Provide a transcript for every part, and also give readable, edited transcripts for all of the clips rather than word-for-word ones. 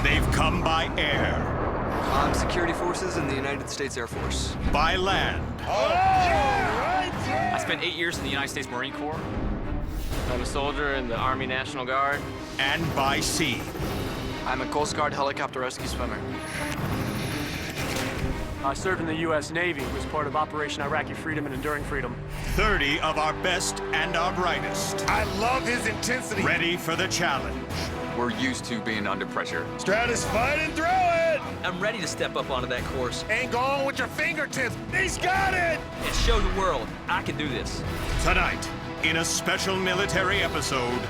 They've come by air. Security forces in the United States Air Force. By land. I spent 8 years in the United States Marine Corps. I'm a soldier in the Army National Guard. And by sea. I'm a Coast Guard helicopter rescue swimmer. I served in the U.S. Navy, was part of Operation Iraqi Freedom and Enduring Freedom. 30 of our best and our brightest. I love his intensity. Ready for the challenge. We're used to being under pressure. Stratus, fight and throw it. I'm ready to step up onto that course Ain't going with your fingertips. He's got it. and show the world I can do this. Tonight, in a special military episode,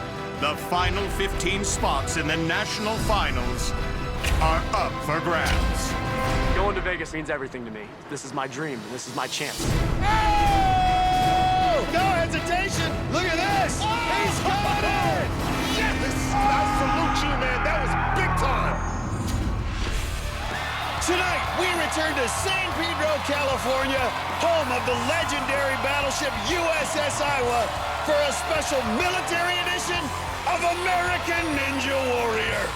the final 15 spots in the national finals are up for grabs. Going to Vegas means everything to me. This is my dream, and this is my chance. Oh! No hesitation. Look at this. He's got it. Yes. I salute you, man. That was big time. Tonight, we return to San Pedro, California, home of the legendary battleship USS Iowa, for a special military edition of American Ninja Warrior.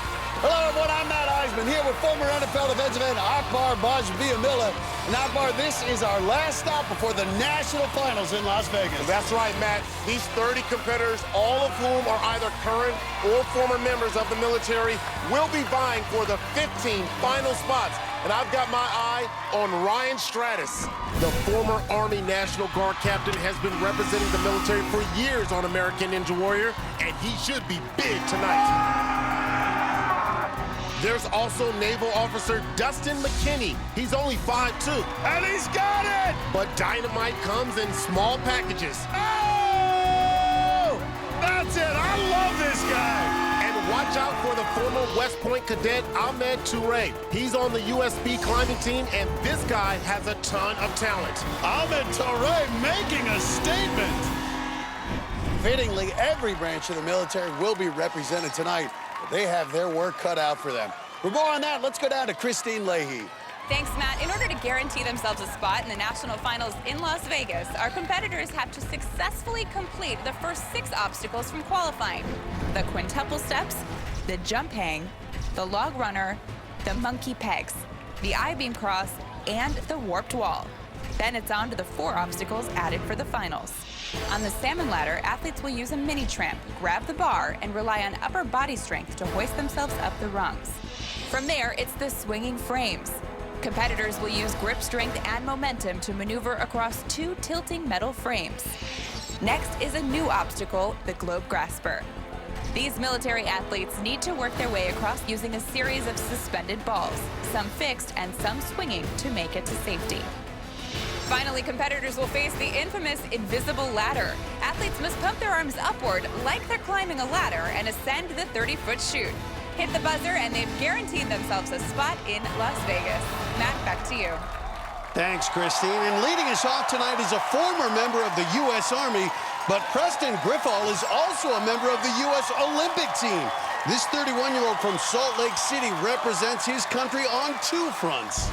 Hello, everyone. I'm Matt Iseman here with former NFL defensive end Akbar Gbaja-Biamila. And Akbar, this is our last stop before the national finals in Las Vegas. That's right, Matt. These 30 competitors, all of whom are either current or former members of the military, will be vying for the 15 final spots. And I've got my eye on Ryan Stratus. The former Army National Guard captain has been representing the military for years on American Ninja Warrior, and he should be big tonight. There's also Naval Officer Dustin McKinney. He's only 5'2". And he's got it! But dynamite comes in small packages. Oh! That's it! I love this guy! And watch out for the former West Point cadet Ahmed Toure. He's on the USB climbing team, and this guy has a ton of talent. Ahmed Toure making a statement. Fittingly, every branch of the military will be represented tonight. They have their work cut out for them. For more on that, let's go down to Kristine Leahy. Thanks, Matt. In order to guarantee themselves a spot in the national finals in Las Vegas, our competitors have to successfully complete the first 6 obstacles from qualifying: the quintuple steps, the jump hang, the log runner, the monkey pegs, the I-beam cross, and the warped wall. Then it's on to the 4 obstacles added for the finals. On the salmon ladder, athletes will use a mini tramp, grab the bar, and rely on upper body strength to hoist themselves up the rungs. From there, it's the swinging frames. Competitors will use grip strength and momentum to maneuver across 2 tilting metal frames. Next is a new obstacle, the globe grasper. These military athletes need to work their way across using a series of suspended balls, some fixed and some swinging to make it to safety. Finally, competitors will face the infamous invisible ladder. Athletes must pump their arms upward like they're climbing a ladder and ascend the 30-foot chute. Hit the buzzer and they've guaranteed themselves a spot in Las Vegas. Matt, back to you. Thanks, Kristine. And leading us off tonight is a former member of the U.S. Army, but Preston Griffall is also a member of the U.S. Olympic team. This 31-year-old from Salt Lake City represents his country on 2 fronts.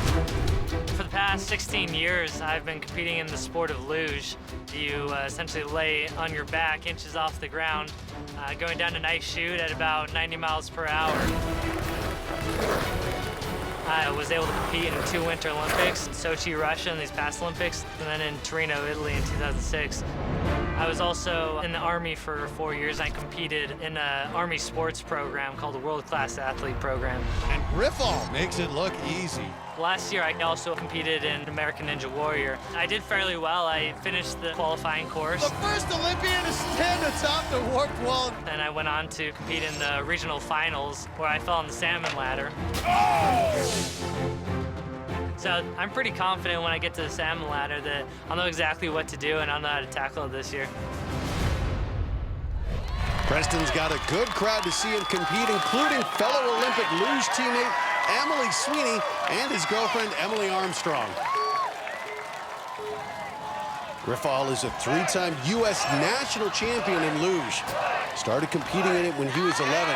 For the past 16 years, I've been competing in the sport of luge. You essentially lay on your back inches off the ground, going down an ice chute at about 90 miles per hour. I was able to compete in 2 Winter Olympics, in Sochi, Russia, in these past Olympics, and then in Torino, Italy in 2006. I was also in the Army for 4 years. I competed in an Army sports program called the World Class Athlete Program. And Griffall makes it look easy. Last year, I also competed in American Ninja Warrior. I did fairly well. I finished the qualifying course. The first Olympian to stand atop the warped wall. And I went on to compete in the regional finals, where I fell on the salmon ladder. So I'm pretty confident when I get to the salmon ladder that I'll know exactly what to do and I'll know how to tackle it this year. Preston's got a good crowd to see him compete, including fellow Olympic luge teammate Emily Sweeney and his girlfriend Emily Armstrong. Griffall is a 3-time U.S. national champion in luge. Started competing in it when he was 11.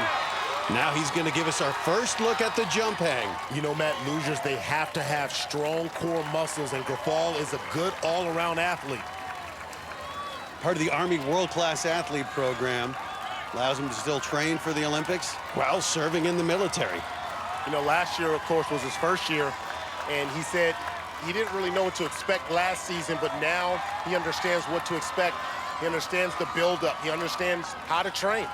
Now he's going to give us our first look at the jump hang. You know, Matt, losers, they have to have strong core muscles, and Griffall is a good all-around athlete. Part of the Army World Class Athlete Program. Allows him to still train for the Olympics while serving in the military. You know, last year, of course, was his first year, and he said he didn't really know what to expect last season, but now he understands what to expect. He understands the build-up. He understands how to train.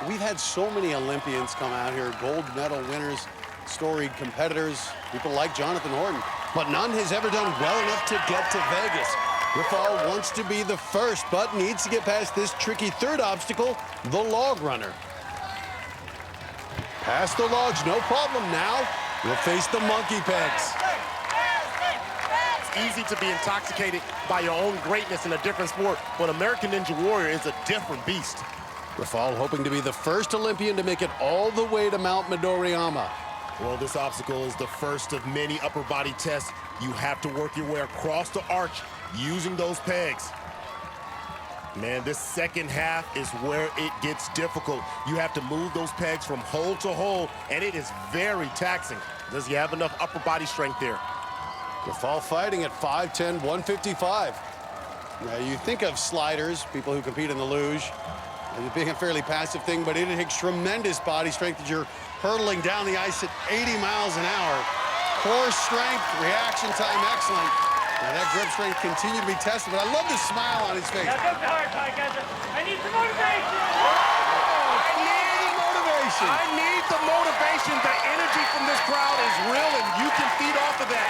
We've had so many Olympians come out here, gold medal winners, storied competitors, people like Jonathan Horton, but none has ever done well enough to get to Vegas. Griffall wants to be the first, but needs to get past this tricky third obstacle, the log runner. Past the logs, no problem. Now we'll face the monkey pegs. It's easy to be intoxicated by your own greatness in a different sport, but American Ninja Warrior is a different beast. Griffall hoping to be the first Olympian to make it all the way to Mount Midoriyama. Well, this obstacle is the first of many upper body tests. You have to work your way across the arch using those pegs. Man, this second half is where it gets difficult. You have to move those pegs from hole to hole, and it is very taxing. Does he have enough upper body strength there? Griffall fighting at 5'10", 155. Now, you think of sliders, people who compete in the luge, as being a fairly passive thing, but it takes tremendous body strength as you're hurtling down the ice at 80 miles an hour. Core strength, reaction time, excellent. Now that grip strength continued to be tested, but I love the smile on his face. That's hard, guys. I need some motivation. I need motivation. I need the motivation. The energy from this crowd is real, and you can feed off of that.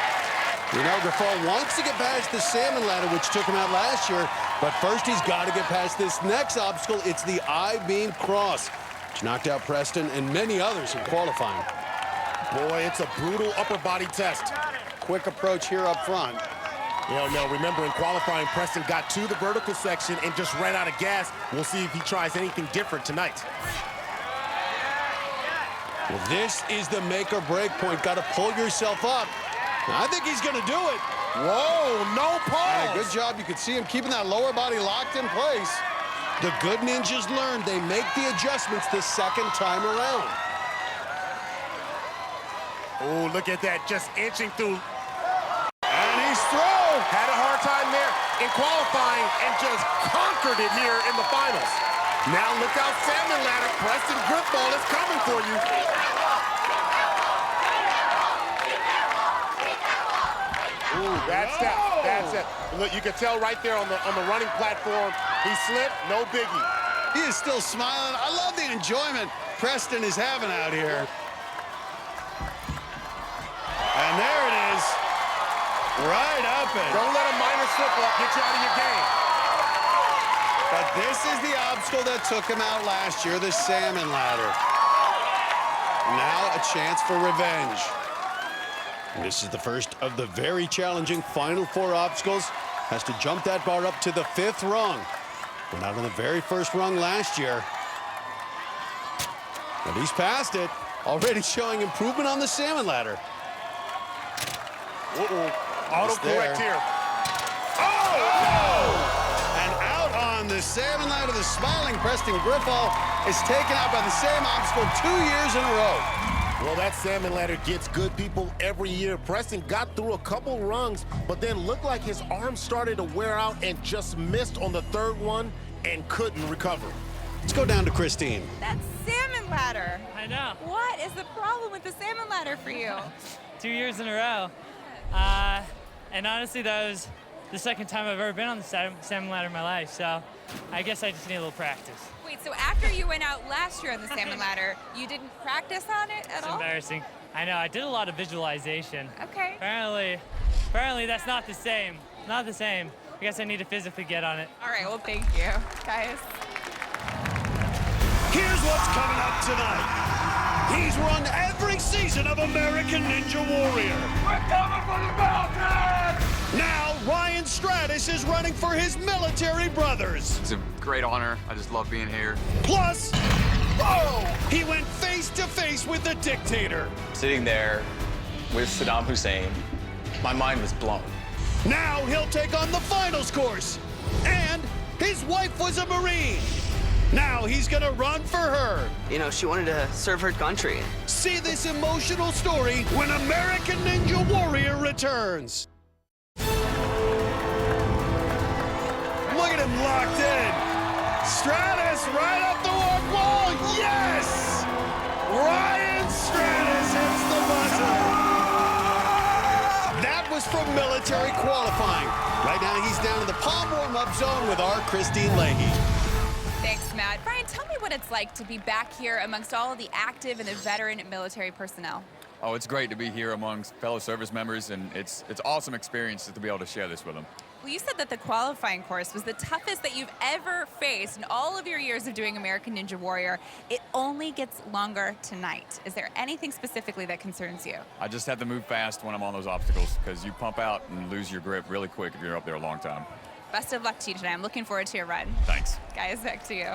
You know, Griffall wants to get past the salmon ladder, which took him out last year, but first he's got to get past this next obstacle. It's the I-beam cross, which knocked out Preston and many others in qualifying. Boy, it's a brutal upper body test. Quick approach here up front. Now, remember, in qualifying, Preston got to the vertical section and just ran out of gas. We'll see if he tries anything different tonight. Well, this is the make or break point. Got to pull yourself up. I think he's going to do it. Whoa, no pause. Good job. You could see him keeping that lower body locked in place. The good ninjas learned they make the adjustments the second time around. Oh, look at that, just inching through. And he's through. Had a hard time there in qualifying and just conquered it here in the finals. Now look out, salmon ladder. Preston Griffall is coming for you. Ooh, that's it. Look, you can tell right there on the running platform, he slipped, no biggie. He is still smiling. I love the enjoyment Preston is having out here. And there it is. Right up it. Don't let a minor slip-up get you out of your game. But this is the obstacle that took him out last year, the salmon ladder. Now a chance for revenge. And this is the first of the very challenging final four obstacles. Has to jump that bar up to the 5th rung. Went out on the very first rung last year. But he's passed it, already showing improvement on the salmon ladder. Auto-correct here. And out on the salmon ladder, the smiling Preston Griffall is taken out by the same obstacle 2 years in a row. Well, that salmon ladder gets good people every year. Preston got through a couple rungs, but then looked like his arm started to wear out and just missed on the 3rd one and couldn't recover. Let's go down to Kristine. That salmon ladder. I know. What is the problem with the salmon ladder for you? 2 years in a row. And honestly, that was the second time I've ever been on the salmon ladder in my life, so I guess I just need a little practice. Wait, so after you went out last year on the salmon ladder, you didn't practice on it at all? It's embarrassing. I know, I did a lot of visualization. Okay. Apparently that's not the same. Not the same. I guess I need to physically get on it. All right, well, thank you, guys. Here's what's coming up tonight. He's run every season of American Ninja Warrior. We're coming for the mountain! Now, Ryan Stratis is running for his military brothers. It's a great honor. I just love being here. Plus, he went face-to-face with the dictator. Sitting there with Saddam Hussein, my mind was blown. Now he'll take on the finals course. And his wife was a Marine. Now he's gonna run for her. You know, she wanted to serve her country. See this emotional story when American Ninja Warrior returns. Look at him locked in. Stratis right up the wall. Yes! Ryan Stratis hits the from military qualifying. Right now, he's down in the palm warm-up zone with our Kristine Leahy. Thanks, Matt. Brian, tell me what it's like to be back here amongst all of the active and the veteran military personnel. Oh, it's great to be here amongst fellow service members, and it's awesome experience to be able to share this with them. Well, you said that the qualifying course was the toughest that you've ever faced in all of your years of doing American Ninja Warrior. It only gets longer tonight. Is there anything specifically that concerns you? I just have to move fast when I'm on those obstacles because you pump out and lose your grip really quick if you're up there a long time. Best of luck to you today. I'm looking forward to your run. Thanks. Guys, back to you.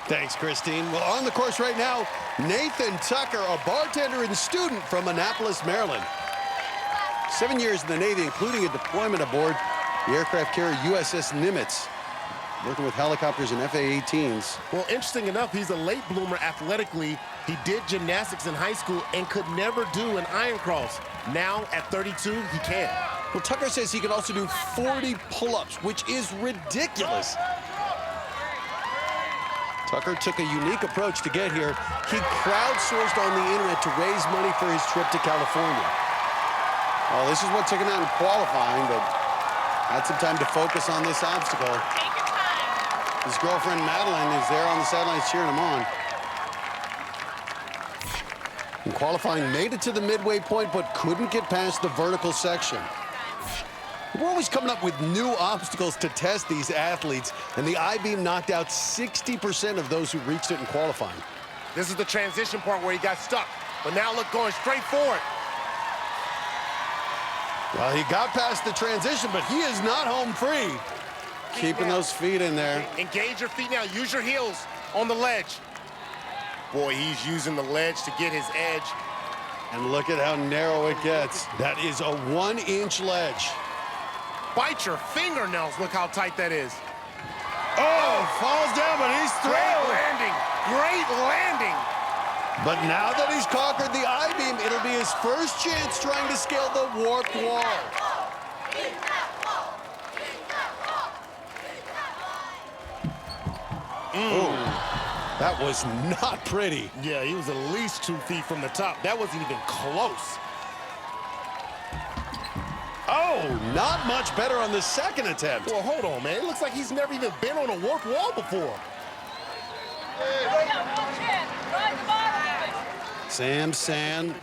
Thanks, Kristine. Well, on the course right now, Nathan Tucker, a bartender and student from Annapolis, Maryland. 7 years in the Navy, including a deployment aboard the aircraft carrier USS Nimitz, working with helicopters and FA-18s. Well, interesting enough, he's a late bloomer athletically. He did gymnastics in high school and could never do an iron cross. Now, at 32, he can. Well, Tucker says he can also do 40 pull-ups, which is ridiculous. Tucker took a unique approach to get here. He crowdsourced on the internet to raise money for his trip to California. Well, this is what took him out in qualifying, but had some time to focus on this obstacle. Take your time. His girlfriend, Madeline, is there on the sidelines cheering him on. In qualifying, made it to the midway point, but couldn't get past the vertical section. We're always coming up with new obstacles to test these athletes, and the I-beam knocked out 60% of those who reached it in qualifying. This is the transition part where he got stuck, but now look, going straight forward. Well, he got past the transition, but he is not home free. Keeping those feet in there. Engage your feet now. Use your heels on the ledge. Boy, he's using the ledge to get his edge. And look at how narrow it gets. That is a 1-inch ledge. Bite your fingernails. Look how tight that is. Oh, falls down, but he's through. Great landing. Great landing. But now that he's conquered the I-beam, it'll be his first chance trying to scale the warped wall. Oh, that was not pretty. Yeah, he was at least 2 feet from the top. That wasn't even close. Oh, not much better on the second attempt. Well, hold on, man. It looks like he's never even been on a warped wall before. Sam Sand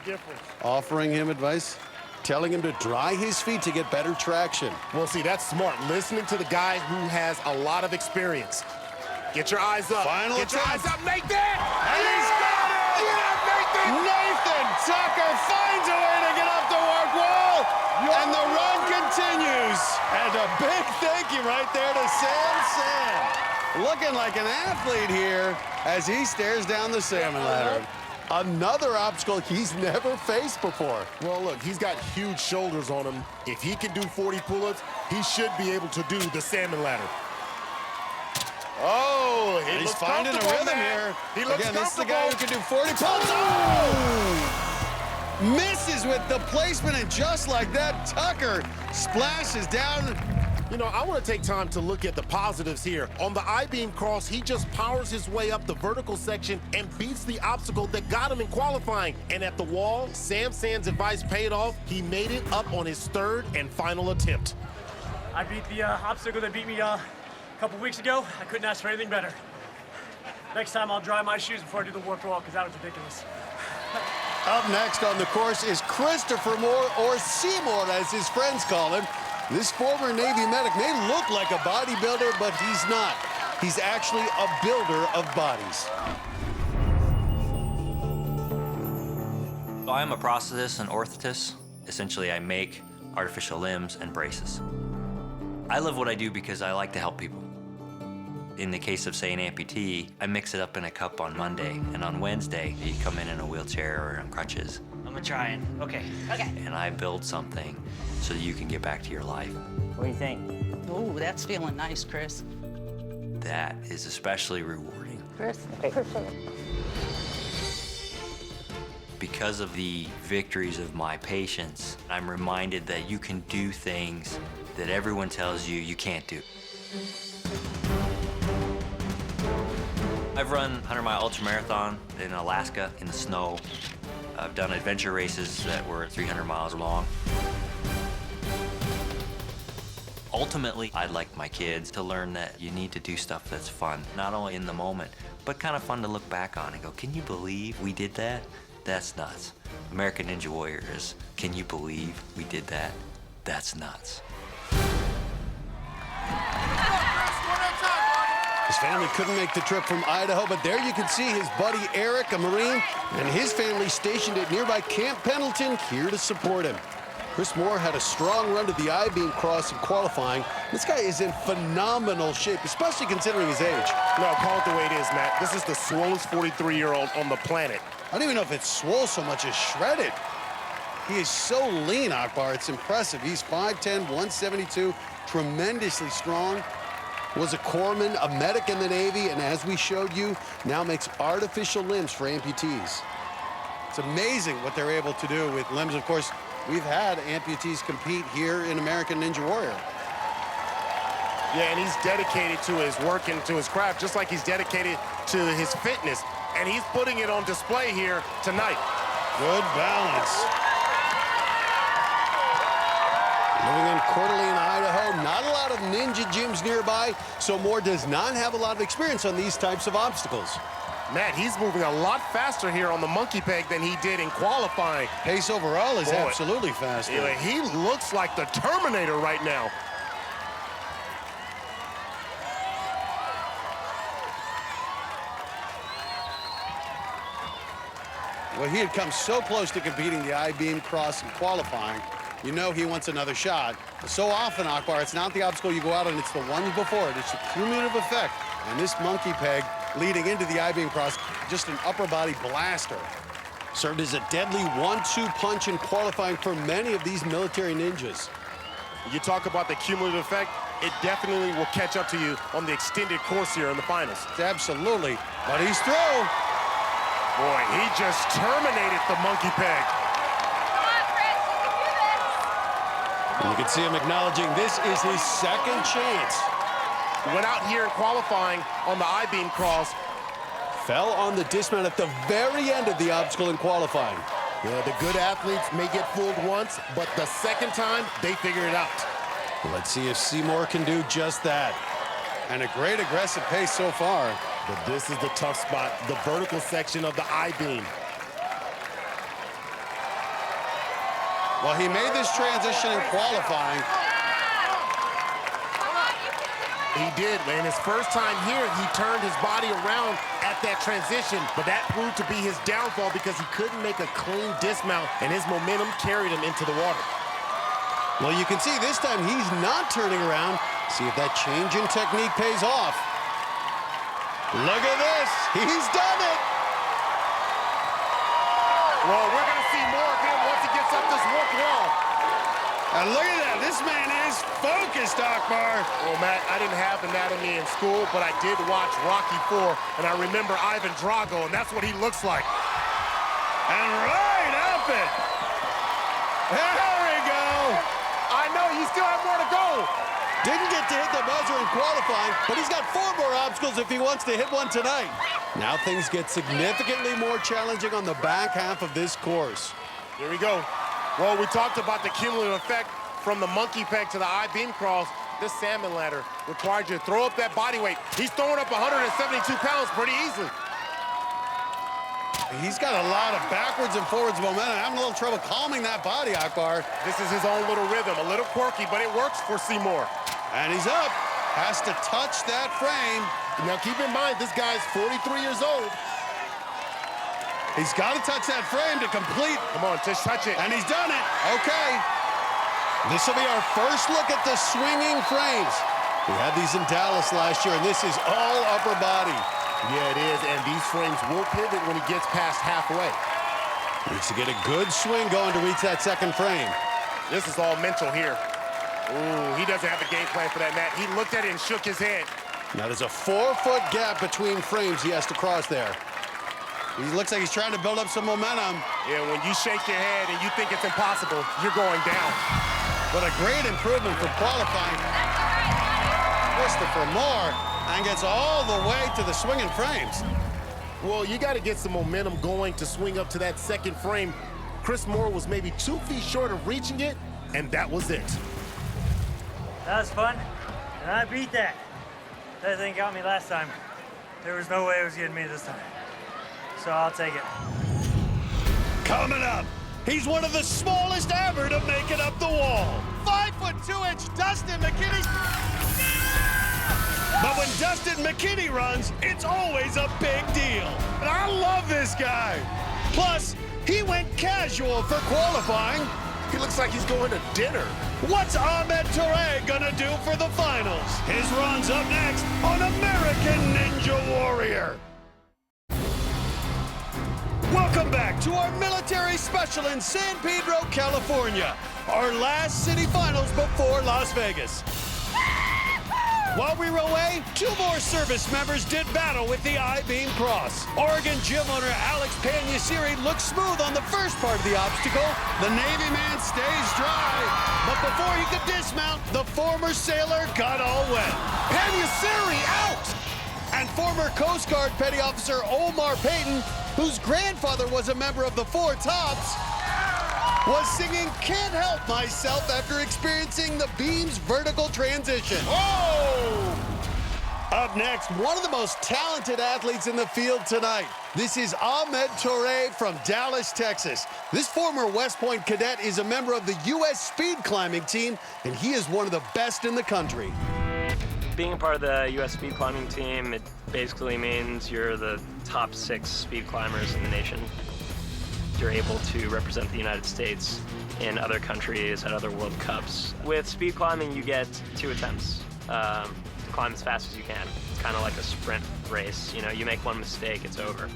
offering him advice, telling him to dry his feet to get better traction. Well, see, that's smart. Listening to the guy who has a lot of experience. Get your eyes up. Final Get your attempt. eyes up, Nathan! And he's got it! Yeah, Nathan! Nathan Tucker finds a way to get up the warped wall, and the run continues. And a big thank you right there to Sam Sand. Looking like an athlete here as he stares down the salmon ladder. Another obstacle he's never faced before. Well, look, he's got huge shoulders on him. If he can do 40 pull-ups, he should be able to do the salmon ladder. Oh, he's finding a rhythm here. He looks Again, this is the comfortable. guy who can do 40 pull-ups. Oh! Misses with the placement, and just like that, Tucker splashes down. You know, I want to take time to look at the positives here. On the I-beam cross, he just powers his way up the vertical section and beats the obstacle that got him in qualifying. And at the wall, Sam Sand's advice paid off. He made it up on his third and final attempt. I beat the obstacle that beat me a couple weeks ago. I couldn't ask for anything better. Next time I'll dry my shoes before I do the warped wall, because that was ridiculous. Up next on the course is Christopher Moore, or Seymour as his friends call him. This former Navy medic may look like a bodybuilder, but he's not. He's actually a builder of bodies. I'm a prosthetist and orthotist. Essentially, I make artificial limbs and braces. I love what I do because I like to help people. In the case of, say, an amputee, I mix it up in a cup on Monday, and on Wednesday, you come in a wheelchair or on crutches. I'm gonna try it. Okay. And I build something so that you can get back to your life. What do you think? Ooh, that's feeling nice, Chris. That is especially rewarding. Chris, appreciate it. Because of the victories of my patients, I'm reminded that you can do things that everyone tells you you can't do. I've run 100-mile ultramarathon in Alaska in the snow. I've done adventure races that were 300 miles long. Ultimately, I'd like my kids to learn that you need to do stuff that's fun, not only in the moment, but kind of fun to look back on and go, can you believe we did that? That's nuts. American Ninja Warrior is, can you believe we did that? That's nuts. His family couldn't make the trip from Idaho, but there you can see his buddy Eric, a Marine, and his family stationed at nearby Camp Pendleton, here to support him. Chris Moore had a strong run to the I-beam cross in qualifying. This guy is in phenomenal shape, especially considering his age. No, call it the way it is, Matt. This is the swollest 43-year-old on the planet. I don't even know if it's swole so much as shredded. He is so lean, Akbar. It's impressive. He's 5'10", 172, tremendously strong. Was a corpsman, a medic in the Navy, and as we showed you, now makes artificial limbs for amputees. It's amazing what they're able to do with limbs. Of course, we've had amputees compete here in American Ninja Warrior. Yeah, and he's dedicated to his work and to his craft, just like he's dedicated to his fitness. And he's putting it on display here tonight. Good balance. Living in Coeur d'Alene, Idaho, not a lot of ninja gyms nearby, so Moore does not have a lot of experience on these types of obstacles. Matt, he's moving a lot faster here on the monkey peg than he did in qualifying. Pace overall is absolutely faster. Yeah, he looks like the Terminator right now. Well, he had come so close to competing the I-beam cross in qualifying. You know he wants another shot. So often, Akbar, it's not the obstacle you go out on, it's the one before it. It's the cumulative effect. And this monkey peg leading into the I-beam cross, just an upper body blaster. Served as a deadly 1-2 punch in qualifying for many of these military ninjas. You talk about the cumulative effect, it definitely will catch up to you on the extended course here in the finals. Absolutely, but he's through. Boy, he just terminated the monkey peg. And you can see him acknowledging this is his second chance. Went out here in qualifying on the I-beam cross. Fell on the dismount at the very end of the obstacle in qualifying. Yeah, the good athletes may get fooled once, but the second time, they figure it out. Let's see if Seymour can do just that. And a great aggressive pace so far. But this is the tough spot, the vertical section of the I-beam. Well, he made this transition in qualifying. He did, man. His first time here, he turned his body around at that transition, but that proved to be his downfall because he couldn't make a clean dismount, and his momentum carried him into the water. Well, you can see this time he's not turning around. See if that change in technique pays off. Look at this. He's done it. Well, we're going to see more of him once he gets up this warp wall. And look at that. This man is focused, Akbar. Well, Matt, I didn't have anatomy in school, but I did watch Rocky IV, and I remember Ivan Drago, and that's what he looks like. And right up it. There we go. I know, you still have more to go. Didn't get to hit the buzzer in qualifying, but he's got 4 more obstacles if he wants to hit one tonight. Now things get significantly more challenging on the back half of this course. Here we go. Well, we talked about the cumulative effect from the monkey peg to the I-beam cross. This salmon ladder requires you to throw up that body weight. He's throwing up 172 pounds pretty easily. He's got a lot of backwards and forwards momentum. Having a little trouble calming that body, Akbar. This is his own little rhythm, a little quirky, but it works for Seymour. And he's up. Has to touch that frame. Now keep in mind, this guy's 43 years old. He's got to touch that frame to complete. Come on, just touch it. And he's done it. Okay. This will be our first look at the swinging frames. We had these in Dallas last year, and this is all upper body. Yeah, it is, and these frames will pivot when he gets past halfway. Needs to get a good swing going to reach that second frame. This is all mental here. Ooh, he doesn't have a game plan for that, Matt. He looked at it and shook his head. Now there's a 4-foot gap between frames he has to cross there. He looks like he's trying to build up some momentum. Yeah, when you shake your head and you think it's impossible, you're going down. But a great improvement for qualifying. Christopher Moore, and gets all the way to the swinging frames. Well, you got to get some momentum going to swing up to that second frame. Chris Moore was maybe 2 feet short of reaching it, and that was it. That was fun, and I beat that. That thing got me last time. There was no way it was getting me this time. So I'll take it. Coming up, he's one of the smallest ever to make it up the wall. 5'2" Dustin McKinney. But when Dustin McKinney runs, it's always a big deal. And I love this guy. Plus, he went casual for qualifying. He looks like he's going to dinner. What's Ahmed Touré gonna do for the finals? His run's up next on American Ninja Warrior. Welcome back to our military special in San Pedro, California. Our last city finals before Las Vegas. While we were away, 2 more service members did battle with the I-beam cross. Oregon gym owner Alex Panyasiri looked smooth on the first part of the obstacle. The Navy man stays dry. But before he could dismount, the former sailor got all wet. Panyasiri out! And former Coast Guard Petty Officer Omar Payton, whose grandfather was a member of the Four Tops, was singing Can't Help Myself after experiencing the beam's vertical transition. Oh! Up next, one of the most talented athletes in the field tonight. This is Ahmed Touré from Dallas, Texas. This former West Point cadet is a member of the U.S. speed climbing team, and he is one of the best in the country. Being a part of the U.S. speed climbing team, it basically means you're the top 6 speed climbers in the nation. You're able to represent the United States in other countries at other World Cups. With speed climbing, you get 2 attempts to climb as fast as you can. It's kind of like a sprint race. You know, you make one mistake, it's over.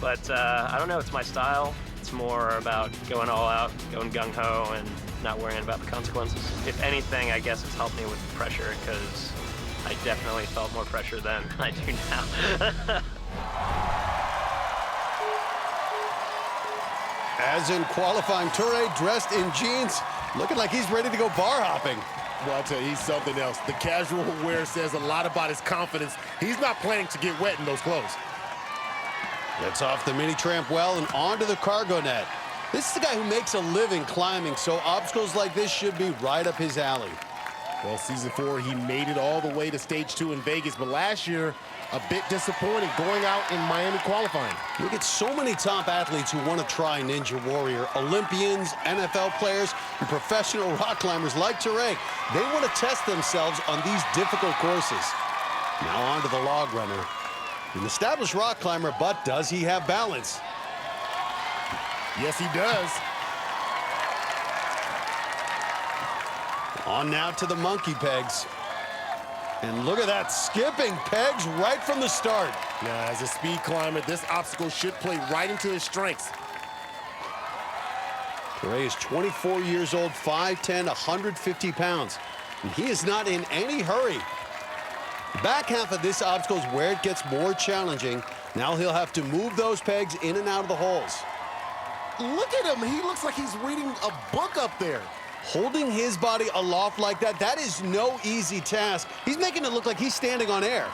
But I don't know, it's my style. It's more about going all out, going gung-ho, and not worrying about the consequences. If anything, I guess it's helped me with the pressure, because I definitely felt more pressure then than I do now. As in qualifying, Touré dressed in jeans, looking like he's ready to go bar hopping. Well, I'll tell you, he's something else. The casual wear says a lot about his confidence. He's not planning to get wet in those clothes. Gets off the mini tramp well and onto the cargo net. This is the guy who makes a living climbing, so obstacles like this should be right up his alley. Well, season 4, he made it all the way to stage 2 in Vegas, but last year, a bit disappointing going out in Miami qualifying. We get so many top athletes who want to try Ninja Warrior. Olympians, NFL players, and professional rock climbers like Touré. They want to test themselves on these difficult courses. Now on to the log runner. An established rock climber, but does he have balance? Yes, he does. On now to the monkey pegs. And look at that, skipping pegs right from the start. Yeah, as a speed climber, this obstacle should play right into his strengths. Touré is 24 years old, 5'10", 150 pounds. And he is not in any hurry. The back half of this obstacle is where it gets more challenging. Now he'll have to move those pegs in and out of the holes. Look at him. He looks like he's reading a book up there. Holding his body aloft like that, that is no easy task. He's making it look like he's standing on air.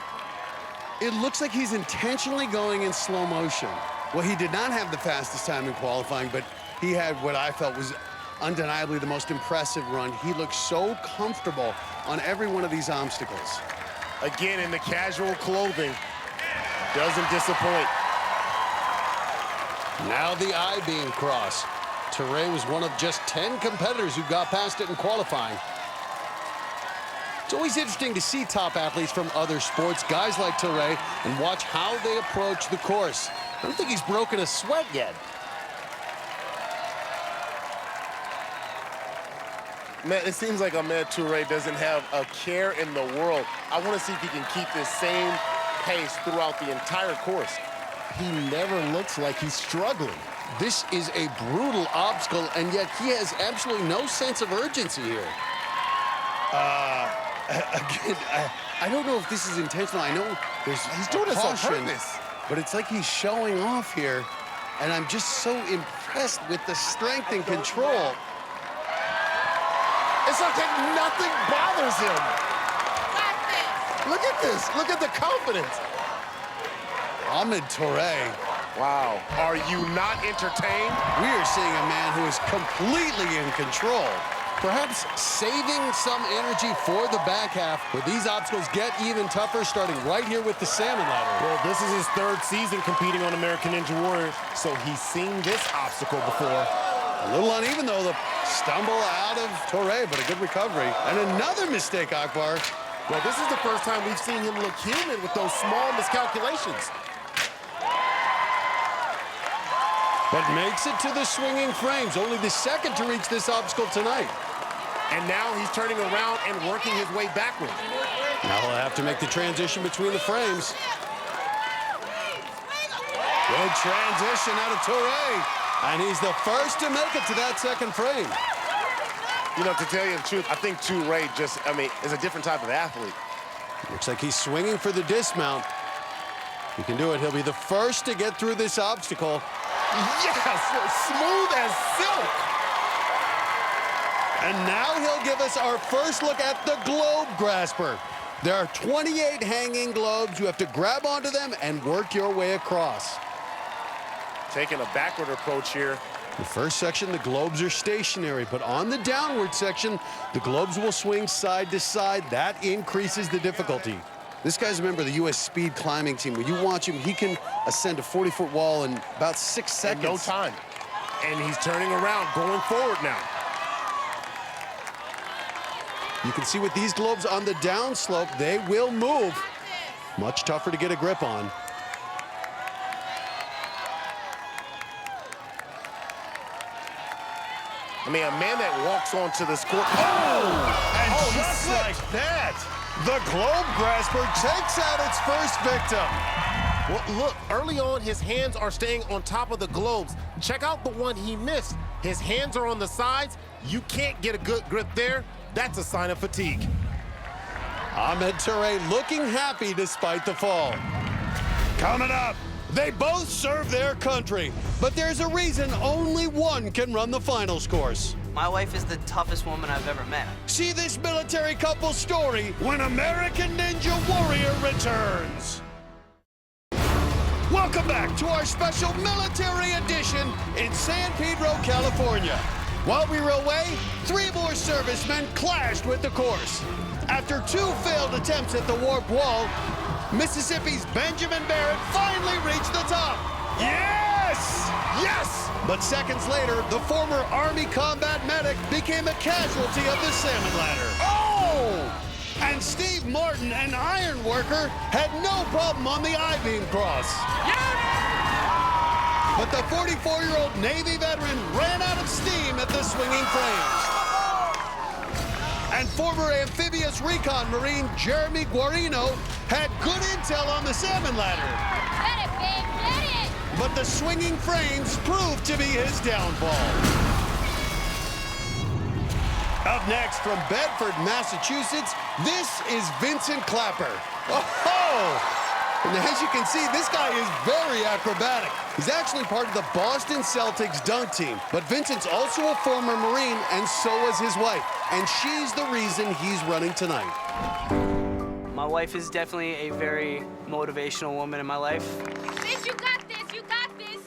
It looks like he's intentionally going in slow motion. Well, he did not have the fastest time in qualifying, but he had what I felt was undeniably the most impressive run. He looked so comfortable on every one of these obstacles. Again, in the casual clothing, doesn't disappoint. Now the I-beam cross. Touré was one of just 10 competitors who got past it in qualifying. It's always interesting to see top athletes from other sports, guys like Touré, and watch how they approach the course. I don't think he's broken a sweat yet. Man, it seems like Ahmed Touré doesn't have a care in the world. I want to see if he can keep this same pace throughout the entire course. He never looks like he's struggling. This is a brutal obstacle, and yet he has absolutely no sense of urgency here. Again, I don't know if this is intentional. I know he's doing this on caution, purpose, but it's like he's showing off here, and I'm just so impressed with the strength and control. It's like nothing bothers him. Look at this. Look at the confidence. Ahmed Touré. Wow. Are you not entertained? We are seeing a man who is completely in control. Perhaps saving some energy for the back half, where these obstacles get even tougher, starting right here with the salmon ladder. Well, this is his 3rd season competing on American Ninja Warrior, so he's seen this obstacle before. A little uneven, though, the stumble out of Torre, but a good recovery. And another mistake, Akbar. Well, this is the first time we've seen him look human with those small miscalculations. But makes it to the swinging frames, only the 2nd to reach this obstacle tonight. And now he's turning around and working his way backward. Now he'll have to make the transition between the frames. Good transition out of Torre. And he's the first to make it to that 2nd frame. You know, to tell you the truth, I think Torre just, is a different type of athlete. Looks like he's swinging for the dismount. He can do it. He'll be the first to get through this obstacle. Yes, smooth as silk. And now he'll give us our first look at the globe grasper. There are 28 hanging globes. You have to grab onto them and work your way across. Taking a backward approach here. The first section, the globes are stationary, but on the downward section, the globes will swing side to side. That increases the difficulty. This guy's a member of the U.S. speed climbing team. When you watch him, he can ascend a 40-foot wall in about 6 seconds. In no time. And he's turning around, going forward now. You can see with these globes on the downslope, they will move. Much tougher to get a grip on. A man that walks onto this court. And just like that, the globe grasper takes out its first victim. Well, look, early on, his hands are staying on top of the globes. Check out the one he missed. His hands are on the sides. You can't get a good grip there. That's a sign of fatigue. Ahmed Touré looking happy despite the fall. Coming up, they both serve their country, but there's a reason only one can run the finals course. My wife is the toughest woman I've ever met. See this military couple's story when American Ninja Warrior returns. Welcome back to our special military edition in San Pedro, California. While we were away, 3 more servicemen clashed with the course. After 2 failed attempts at the warp wall, Mississippi's Benjamin Barrett finally reached the top. Yes! Yes! But seconds later, the former Army combat medic became a casualty of the salmon ladder. Oh! And Steve Martin, an iron worker, had no problem on the I-beam cross. But the 44-year-old Navy veteran ran out of steam at the swinging frames. And former amphibious recon Marine Jeremy Guarino had good intel on the salmon ladder. Get it, babe, get it! But the swinging frames proved to be his downfall. Up next from Bedford, Massachusetts, this is Vincent Clapper. Oh! And as you can see, this guy is very acrobatic. He's actually part of the Boston Celtics dunk team. But Vincent's also a former Marine, and so was his wife. And she's the reason he's running tonight. My wife is definitely a very motivational woman in my life. Bitch, you got this, you got this.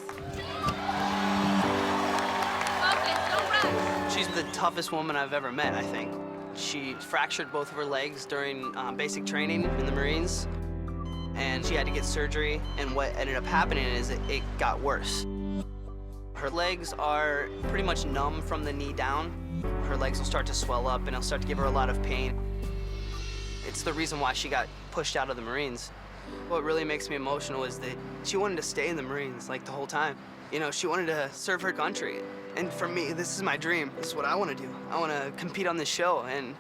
Focus, don't rush. She's the toughest woman I've ever met, I think. She fractured both of her legs during basic training in the Marines. And she had to get surgery, and what ended up happening is it got worse. Her legs are pretty much numb from the knee down. Her legs will start to swell up, and it'll start to give her a lot of pain. It's the reason why she got pushed out of the Marines. What really makes me emotional is that she wanted to stay in the Marines, like, the whole time. You know, she wanted to serve her country. And for me, this is my dream. This is what I want to do. I want to compete on this show, and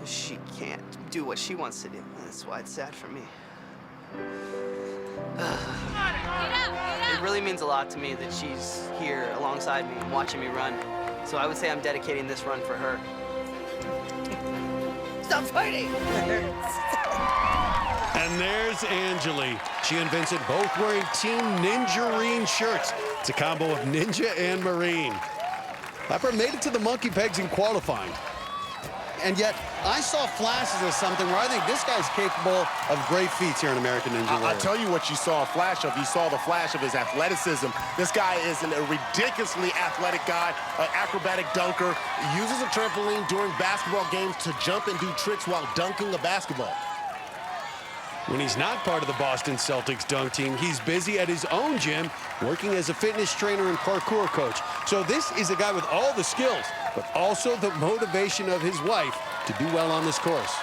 she can't do what she wants to do. That's why it's sad for me. It really means a lot to me that she's here alongside me, watching me run. So I would say I'm dedicating this run for her. Stop fighting! And there's Angeli. She and Vincent both wearing Team Ninja-Reen shirts. It's a combo of ninja and Marine. Clapper made it to the monkey pegs in qualifying. and yet I saw flashes of something where I think this guy's capable of great feats here in American Ninja Warrior. I'll tell you what you saw a flash of. You saw the flash of his athleticism. This guy is a ridiculously athletic guy, an acrobatic dunker. He uses a trampoline during basketball games to jump and do tricks while dunking a basketball. When he's not part of the Boston Celtics dunk team, he's busy at his own gym working as a fitness trainer and parkour coach. So this is a guy with all the skills, but also the motivation of his wife to do well on this course.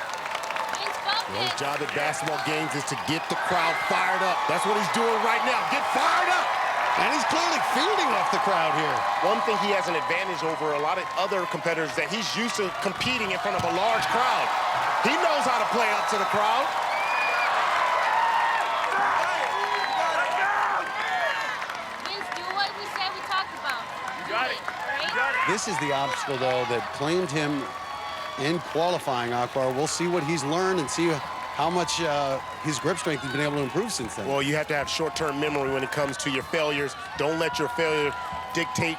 His job at basketball games is to get the crowd fired up. That's what he's doing right now. Get fired up! And he's clearly feeding off the crowd here. One thing he has an advantage over a lot of other competitors that he's used to competing in front of a large crowd. He knows how to play up to the crowd. This is the obstacle, though, that claimed him in qualifying, Akbar. We'll see what he's learned and see how much his grip strength has been able to improve since then. Well, you have to have short-term memory when it comes to your failures. Don't let your failure dictate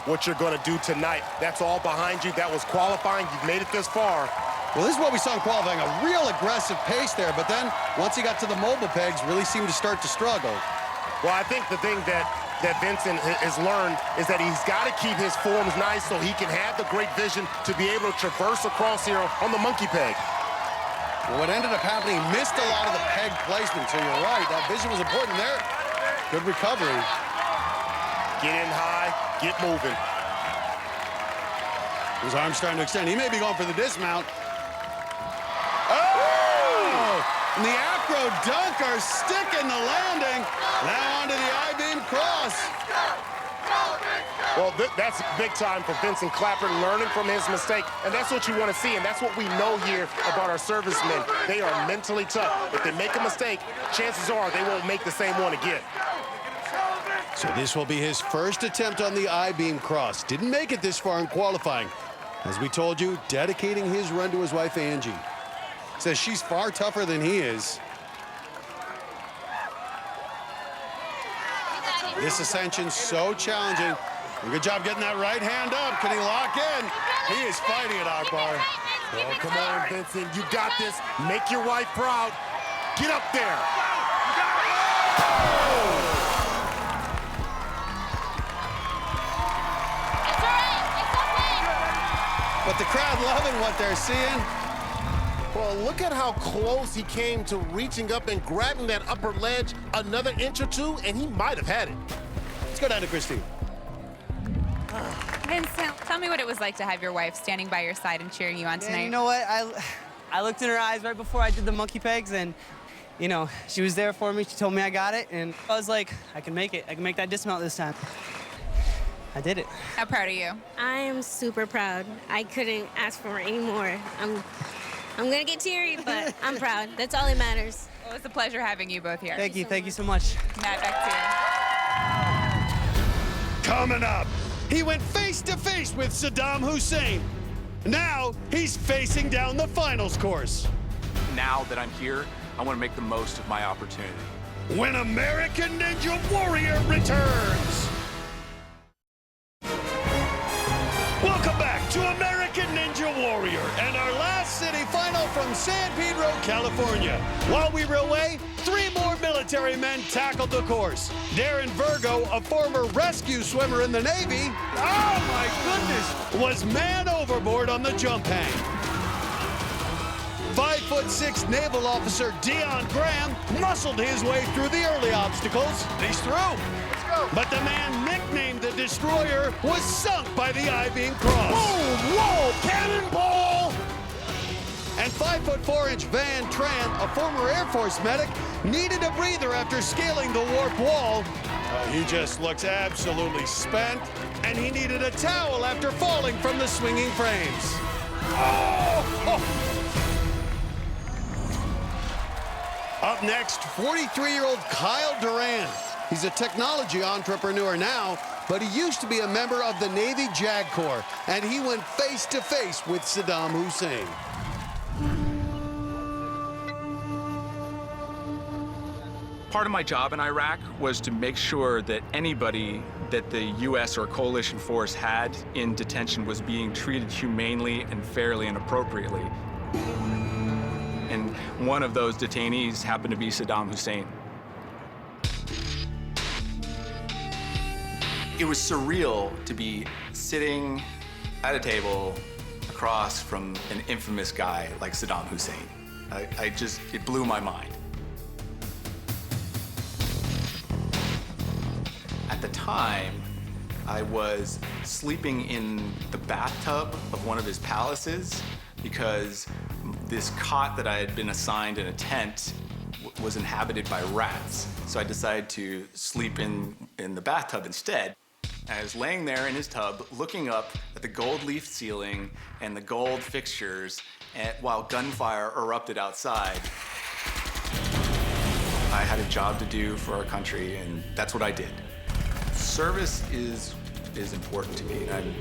what you're going to do tonight. That's all behind you. That was qualifying. You've made it this far. Well, this is what we saw in qualifying, a real aggressive pace there, but then once he got to the mobile pegs, really seemed to start to struggle. Well, I think the thing that Vincent has learned is that he's got to keep his forms nice so he can have the great vision to be able to traverse across here on the monkey peg. Well, what ended up happening, he missed a lot of the peg placement, so you're right. That vision was important there. Good recovery. Get in high, get moving. His arm's starting to extend. He may be going for the dismount. Oh! And the acro dunker sticking the landing. Now onto the I-beam cross. Well, that's big time for Vincent Clapper, learning from his mistake. And that's what you want to see, and that's what we know here about our servicemen. They are mentally tough. If they make a mistake, chances are they won't make the same one again. So this will be his first attempt on the I-beam cross. Didn't make it this far in qualifying. As we told you, dedicating his run to his wife, Angie. Says she's far tougher than he is. This ascension's so challenging. Good job getting that right hand up. Can he lock in? He is fighting it, Akbar. Oh, come on, Vincent. You got this. Make your wife proud. Get up there. But the crowd loving what they're seeing. Well, look at how close he came to reaching up and grabbing that upper ledge another inch or two, and he might have had it. Let's go down to Kristine. Vincent, tell me what it was like to have your wife standing by your side and cheering you on tonight. And you know what? I looked in her eyes right before I did the monkey pegs, and, you know, she was there for me. She told me I got it, and I was like, I can make it. I can make that dismount this time. I did it. How proud are you? I am super proud. I couldn't ask for any more. I'm gonna get teary, but I'm proud. That's all that matters. Well, it's a pleasure having you both here. Thank you so much. Matt, back to you. Coming up, he went face-to-face with Saddam Hussein. Now, he's facing down the finals course. Now that I'm here, I want to make the most of my opportunity. When American Ninja Warrior returns. Welcome back to American Ninja Warrior and our last city final from San Pedro, California. While we were away, 3 more military men tackled the course. Darren Virgo, a former rescue swimmer in the Navy, oh my goodness, was man overboard on the jump hang. 5'6" naval officer Dion Graham muscled his way through the early obstacles. He's through. Let's go. But the man nicknamed the Destroyer was sunk by the I-beam cross. Boom! Whoa! Cannonball! And 5'4" Van Tran, a former Air Force medic, needed a breather after scaling the warp wall. He just looks absolutely spent, and he needed a towel after falling from the swinging frames. Oh! Up next, 43-year-old Kyle Duran. He's a technology entrepreneur now, but he used to be a member of the Navy JAG Corps, and he went face-to-face with Saddam Hussein. Part of my job in Iraq was to make sure that anybody that the U.S. or coalition force had in detention was being treated humanely and fairly and appropriately. And one of those detainees happened to be Saddam Hussein. It was surreal to be sitting at a table across from an infamous guy like Saddam Hussein. It blew my mind. At the time, I was sleeping in the bathtub of one of his palaces because this cot that I had been assigned in a tent was inhabited by rats. So I decided to sleep in the bathtub instead. I was laying there in his tub, looking up at the gold leaf ceiling and the gold fixtures while gunfire erupted outside. I had a job to do for our country, and that's what I did. Service is important to me, and I'm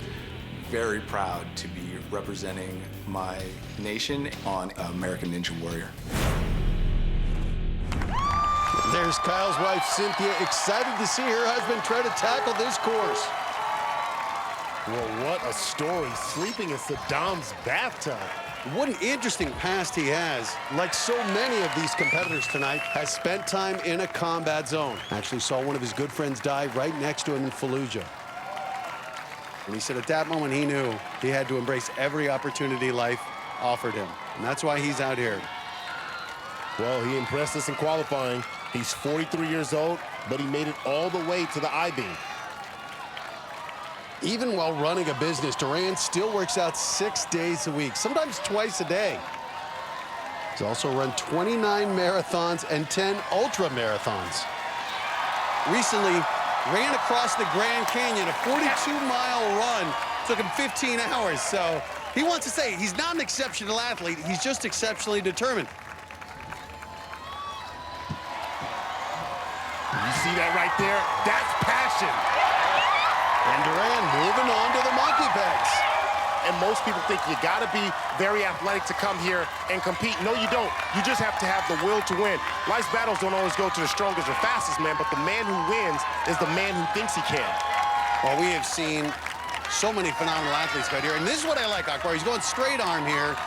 very proud to be representing my nation on American Ninja Warrior. There's Kyle's wife, Cynthia, excited to see her husband try to tackle this course. Well, what a story, sleeping in Saddam's bathtub. What an interesting past he has. Like so many of these competitors tonight, has spent time in a combat zone. Actually saw one of his good friends die right next to him in Fallujah. And he said at that moment he knew he had to embrace every opportunity life offered him. And that's why he's out here. Well, he impressed us in qualifying. He's 43 years old, but he made it all the way to the I-beam. Even while running a business, Duran still works out 6 days a week, sometimes twice a day. He's also run 29 marathons and 10 ultra marathons. Recently, ran across the Grand Canyon, a 42-mile run. Took him 15 hours, so he wants to say he's not an exceptional athlete, he's just exceptionally determined. You see that right there? That's passion. And Duran moving on to the monkey pegs. And most people think you gotta be very athletic to come here and compete. No, you don't. You just have to have the will to win. Life's battles don't always go to the strongest or fastest man, but the man who wins is the man who thinks he can. Well, we have seen so many phenomenal athletes right here. And this is what I like, Akbar. He's going straight arm here,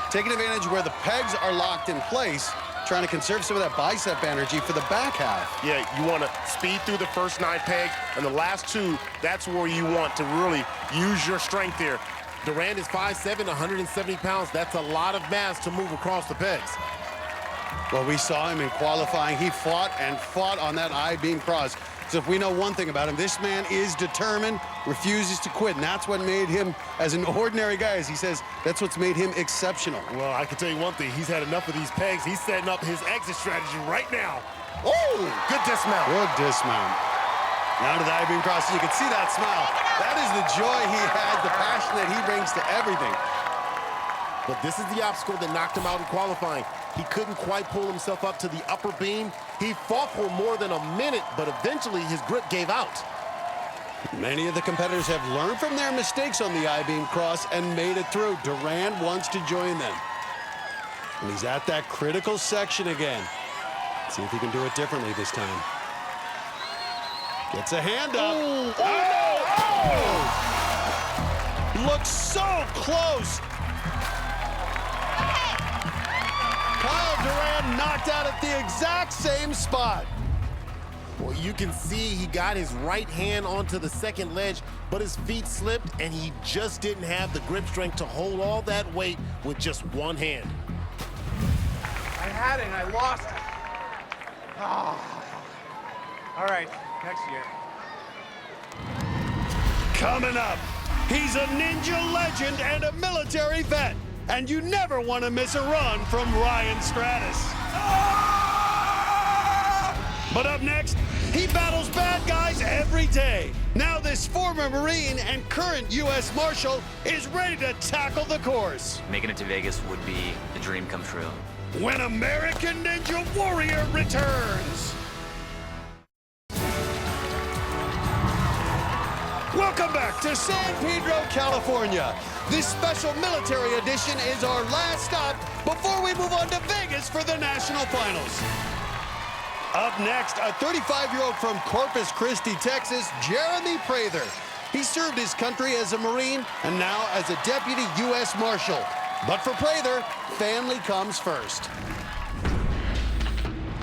taking advantage where the pegs are locked in place, trying to conserve some of that bicep energy for the back half. Yeah, you want to speed through the first 9 pegs, and the last 2, that's where you want to really use your strength there. Duran is 5'7", 170 pounds. That's a lot of mass to move across the pegs. Well, we saw him in qualifying. He fought and fought on that I-beam cross. So if we know one thing about him, this man is determined, refuses to quit, and that's what made him, as an ordinary guy, as he says, that's what's made him exceptional. Well, I can tell you one thing, he's had enough of these pegs. He's setting up his exit strategy right now. Oh, good dismount. Good dismount. Now to the I-beam cross, you can see that smile. That is the joy he has, the passion that he brings to everything. But this is the obstacle that knocked him out in qualifying. He couldn't quite pull himself up to the upper beam. He fought for more than a minute, but eventually his grip gave out. Many of the competitors have learned from their mistakes on the I-beam cross and made it through. Duran wants to join them. And he's at that critical section again. See if he can do it differently this time. Gets a hand up. Oh! Looks so close. Kyle Duran knocked out at the exact same spot. Well, you can see he got his right hand onto the second ledge, but his feet slipped, and he just didn't have the grip strength to hold all that weight with just one hand. I had it, and I lost it. Oh. All right, next year. Coming up, he's a ninja legend and a military vet, and you never want to miss a run from Ryan Stratus. But up next, he battles bad guys every day. Now this former Marine and current U.S. Marshal is ready to tackle the course. Making it to Vegas would be a dream come true. When American Ninja Warrior returns. Welcome back to San Pedro, California. This special military edition is our last stop before we move on to Vegas for the national finals. Up next, a 35-year-old from Corpus Christi, Texas, Jeremy Prather. He served his country as a Marine and now as a Deputy U.S. Marshal. But for Prather, family comes first.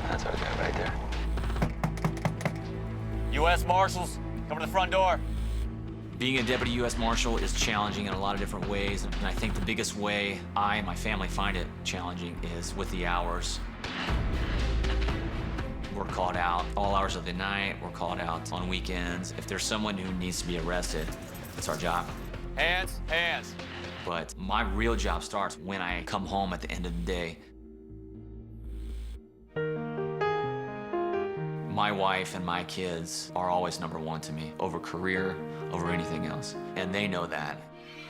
That's our guy right there. U.S. Marshals, come to the front door. Being a Deputy U.S. Marshal is challenging in a lot of different ways, and I think the biggest way I and my family find it challenging is with the hours. We're called out all hours of the night. We're called out on weekends. If there's someone who needs to be arrested, it's our job. Hands, hands. But my real job starts when I come home at the end of the day. My wife and my kids are always number one to me, over career, over anything else. And they know that.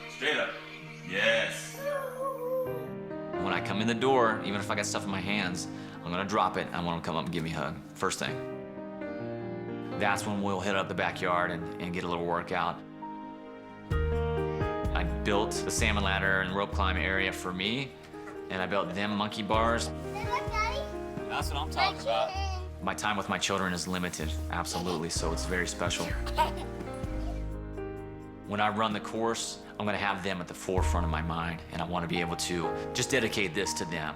Straight up. Yes. When I come in the door, even if I got stuff in my hands, I'm gonna drop it. I want them to come up and give me a hug, first thing. That's when we'll hit up the backyard and get a little workout. I built the salmon ladder and rope climb area for me, and I built them monkey bars. That's what I'm talking about. My time with my children is limited, absolutely, so it's very special. When I run the course, I'm gonna have them at the forefront of my mind, and I wanna be able to just dedicate this to them.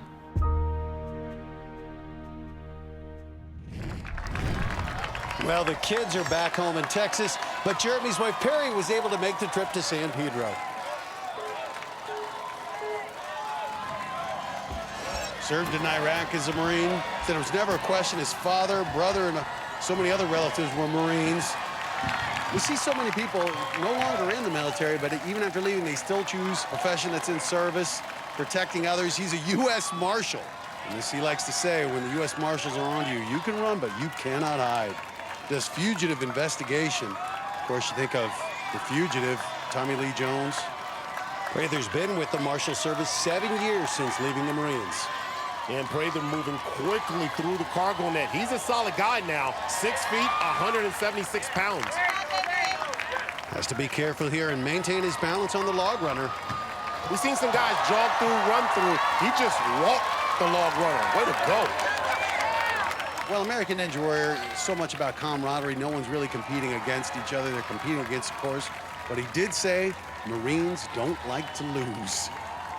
Well, the kids are back home in Texas, but Jeremy's wife, Perry, was able to make the trip to San Pedro. Served in Iraq as a Marine. Said it was never a question. His father, brother, and so many other relatives were Marines. We see so many people no longer in the military, but even after leaving, they still choose a profession that's in service, protecting others. He's a U.S. Marshal. And as he likes to say, when the U.S. Marshals are on you, you can run, but you cannot hide. Does fugitive investigation. Of course, you think of the fugitive, Tommy Lee Jones. Prather's been with the Marshal Service 7 years since leaving the Marines. And Prather moving quickly through the cargo net. He's a solid guy now. 6 feet, 176 pounds. Has to be careful here and maintain his balance on the log runner. We've seen some guys jog through, run through. He just walked the log runner. Way to go. Well, American Ninja Warrior is so much about camaraderie. No one's really competing against each other. They're competing against the course. But he did say Marines don't like to lose.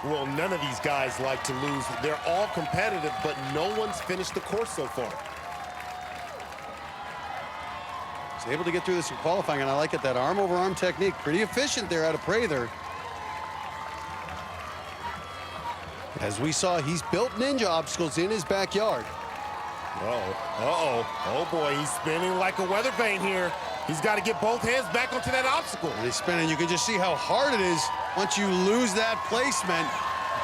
Well, none of these guys like to lose. They're all competitive, but no one's finished the course so far. He's able to get through this in qualifying, and I like it, that arm-over-arm technique. Pretty efficient there out of Prather. As we saw, he's built ninja obstacles in his backyard. Oh boy, he's spinning like a weather vane here. He's got to get both hands back onto that obstacle. And he's spinning. You can just see how hard it is once you lose that placement.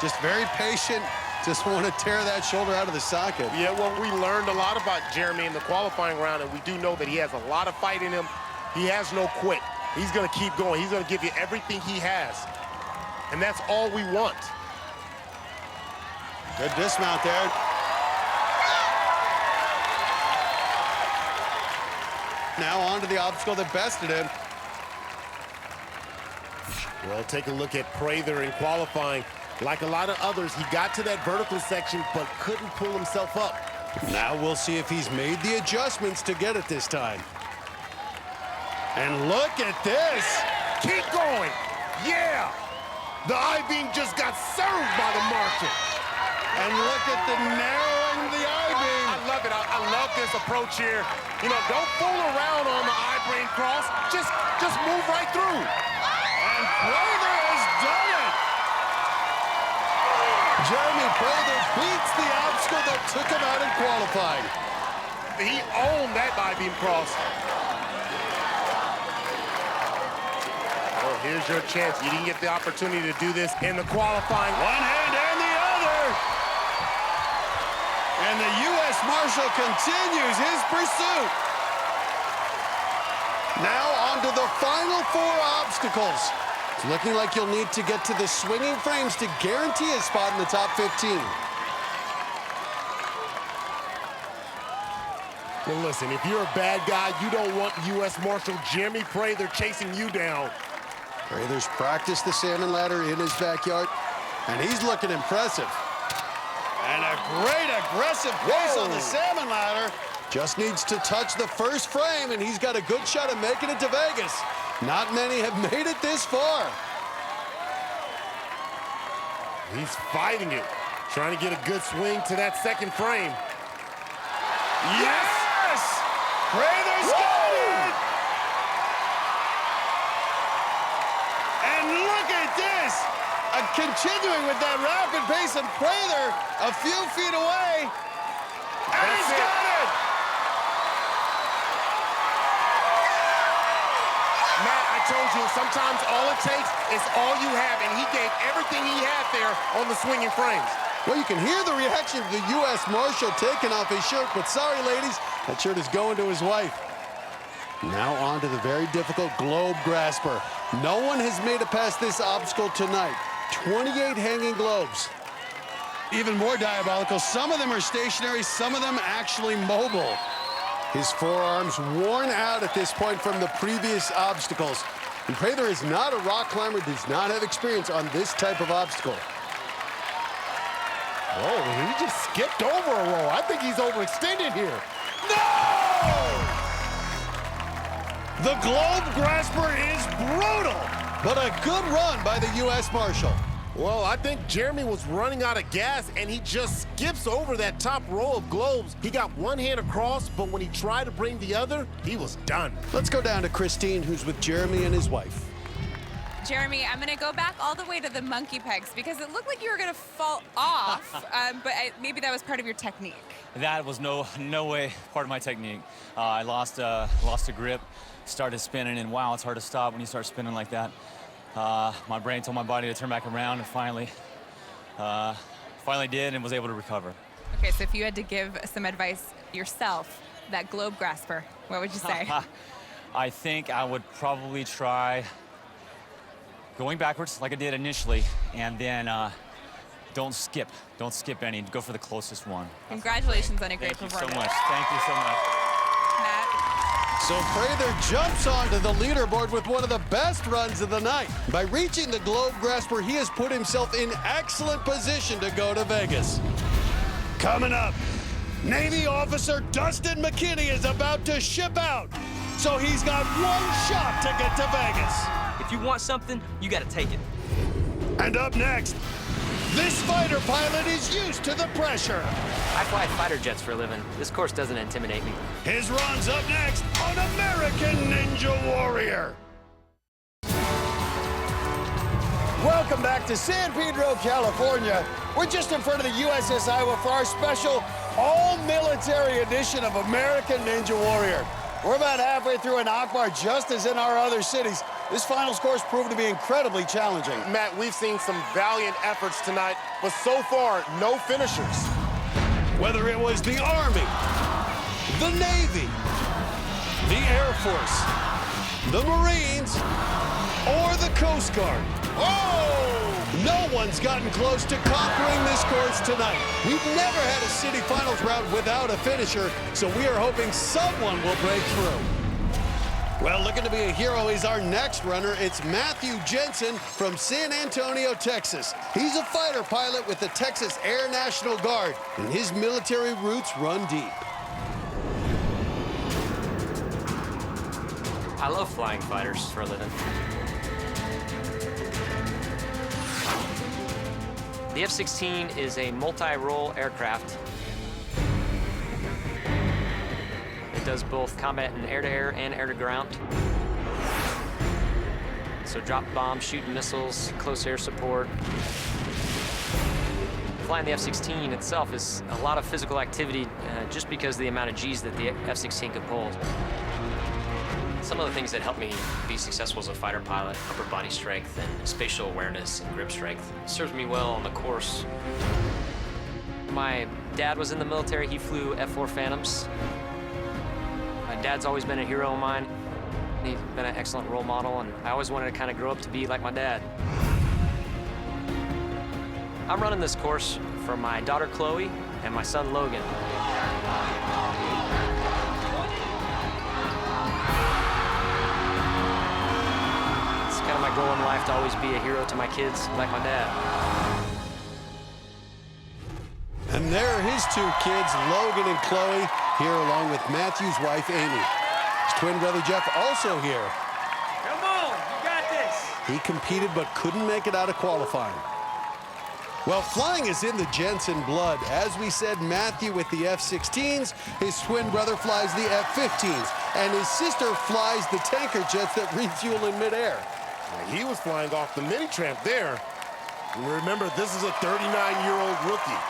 Just very patient. Just want to tear that shoulder out of the socket. Yeah, well, we learned a lot about Jeremy in the qualifying round, and we do know that he has a lot of fight in him. He has no quit. He's going to keep going. He's going to give you everything he has. And that's all we want. Good dismount there. Now on to the obstacle that bested him. Well, take a look at Prather in qualifying. Like a lot of others, he got to that vertical section, but couldn't pull himself up. Now we'll see if he's made the adjustments to get it this time. And look at this. Keep going. Yeah. The I-beam just got served by the Marshal. And look at the narrowing of the I-beam. I love it. I love this approach here. You know, don't fool around on the I-beam cross. Just move right through. And Prather has done it. Jeremy Prather beats the obstacle that took him out in qualifying. He owned that I-beam cross. Oh, here's your chance. You didn't get the opportunity to do this in the qualifying. One hand and the other. And the U.S. Marshal continues his pursuit. Now on to the final 4 obstacles. It's looking like you'll need to get to the swinging frames to guarantee a spot in the top 15. Well, listen, if you're a bad guy, you don't want U.S. Marshal Jeremy Prather chasing you down. Prather's practiced the salmon ladder in his backyard, and he's looking impressive. And a great aggressive pace on the salmon ladder. Just needs to touch the first frame, and he's got a good shot at making it to Vegas. Not many have made it this far. He's fighting it, trying to get a good swing to that second frame. Yes! Prather's got it! And look at this! Continuing with that rapid pace, and Prather a few feet away. And he's got it! Matt, I told you, sometimes all it takes is all you have, and he gave everything he had there on the swinging frames. Well, you can hear the reaction of the U.S. Marshal taking off his shirt, but sorry, ladies, that shirt is going to his wife. Now on to the very difficult globe grasper. No one has made it past this obstacle tonight. 28 hanging globes. Even more diabolical, some of them are stationary, some of them actually mobile. His forearms worn out at this point from the previous obstacles. And Prather is not a rock climber, does not have experience on this type of obstacle. Oh, he just skipped over a row. I think he's overextended here. No! The globe grasper is brutal. But a good run by the U.S. Marshal. Well, I think Jeremy was running out of gas, and he just skips over that top row of globes. He got one hand across, but when he tried to bring the other, he was done. Let's go down to Kristine, who's with Jeremy and his wife. Jeremy, I'm going to go back all the way to the monkey pegs because it looked like you were going to fall off, but maybe that was part of your technique. That was no way part of my technique. I lost a grip, started spinning, and wow, it's hard to stop when you start spinning like that. My brain told my body to turn back around, and finally did and was able to recover. Okay, so if you had to give some advice yourself, that globe grasper, what would you say? I think I would probably try going backwards like I did initially, and then don't skip any. Go for the closest one. Congratulations on a great performance. Thank you so much. Thank you so much. Matt? So Prather jumps onto the leaderboard with one of the best runs of the night. By reaching the globe grasper, he has put himself in excellent position to go to Vegas. Coming up, Navy officer Dustin McKinney is about to ship out. So he's got one shot to get to Vegas. If you want something, you gotta take it. And up next, this fighter pilot is used to the pressure. I fly fighter jets for a living. This course doesn't intimidate me. His run's up next on American Ninja Warrior. Welcome back to San Pedro, California. We're just in front of the USS Iowa for our special all-military edition of American Ninja Warrior. We're about halfway through an Akbar, just as in our other cities. This finals course proved to be incredibly challenging. Matt, we've seen some valiant efforts tonight, but so far, no finishers. Whether it was the Army, the Navy, the Air Force, the Marines, or the Coast Guard. Oh! No one's gotten close to conquering this course tonight. We've never had a city finals round without a finisher, so we are hoping someone will break through. Well, looking to be a hero is our next runner. It's Matthew Jensen from San Antonio, Texas. He's a fighter pilot with the Texas Air National Guard, and his military roots run deep. I love flying fighters for a living. The F-16 is a multi-role aircraft. It does both combat in air-to-air and air-to-ground. So drop bombs, shooting missiles, close air support. Flying the F-16 itself is a lot of physical activity just because of the amount of G's that the F-16 could pull. Some of the things that helped me be successful as a fighter pilot, upper body strength and spatial awareness and grip strength, serves me well on the course. My dad was in the military. He flew F-4 Phantoms. My dad's always been a hero of mine. He's been an excellent role model, and I always wanted to kind of grow up to be like my dad. I'm running this course for my daughter, Chloe, and my son, Logan. It's kind of my goal in life to always be a hero to my kids, like my dad. And there are his two kids, Logan and Chloe. here along with Matthew's wife, Amy. His twin brother, Geoff, also here. Come on, you got this. He competed but couldn't make it out of qualifying. Well, flying is in the Jensen blood. As we said, Matthew with the F-16s, his twin brother flies the F-15s, and his sister flies the tanker jets that refuel in midair. He was flying off the mini-tramp there. And remember, this is a 39-year-old rookie.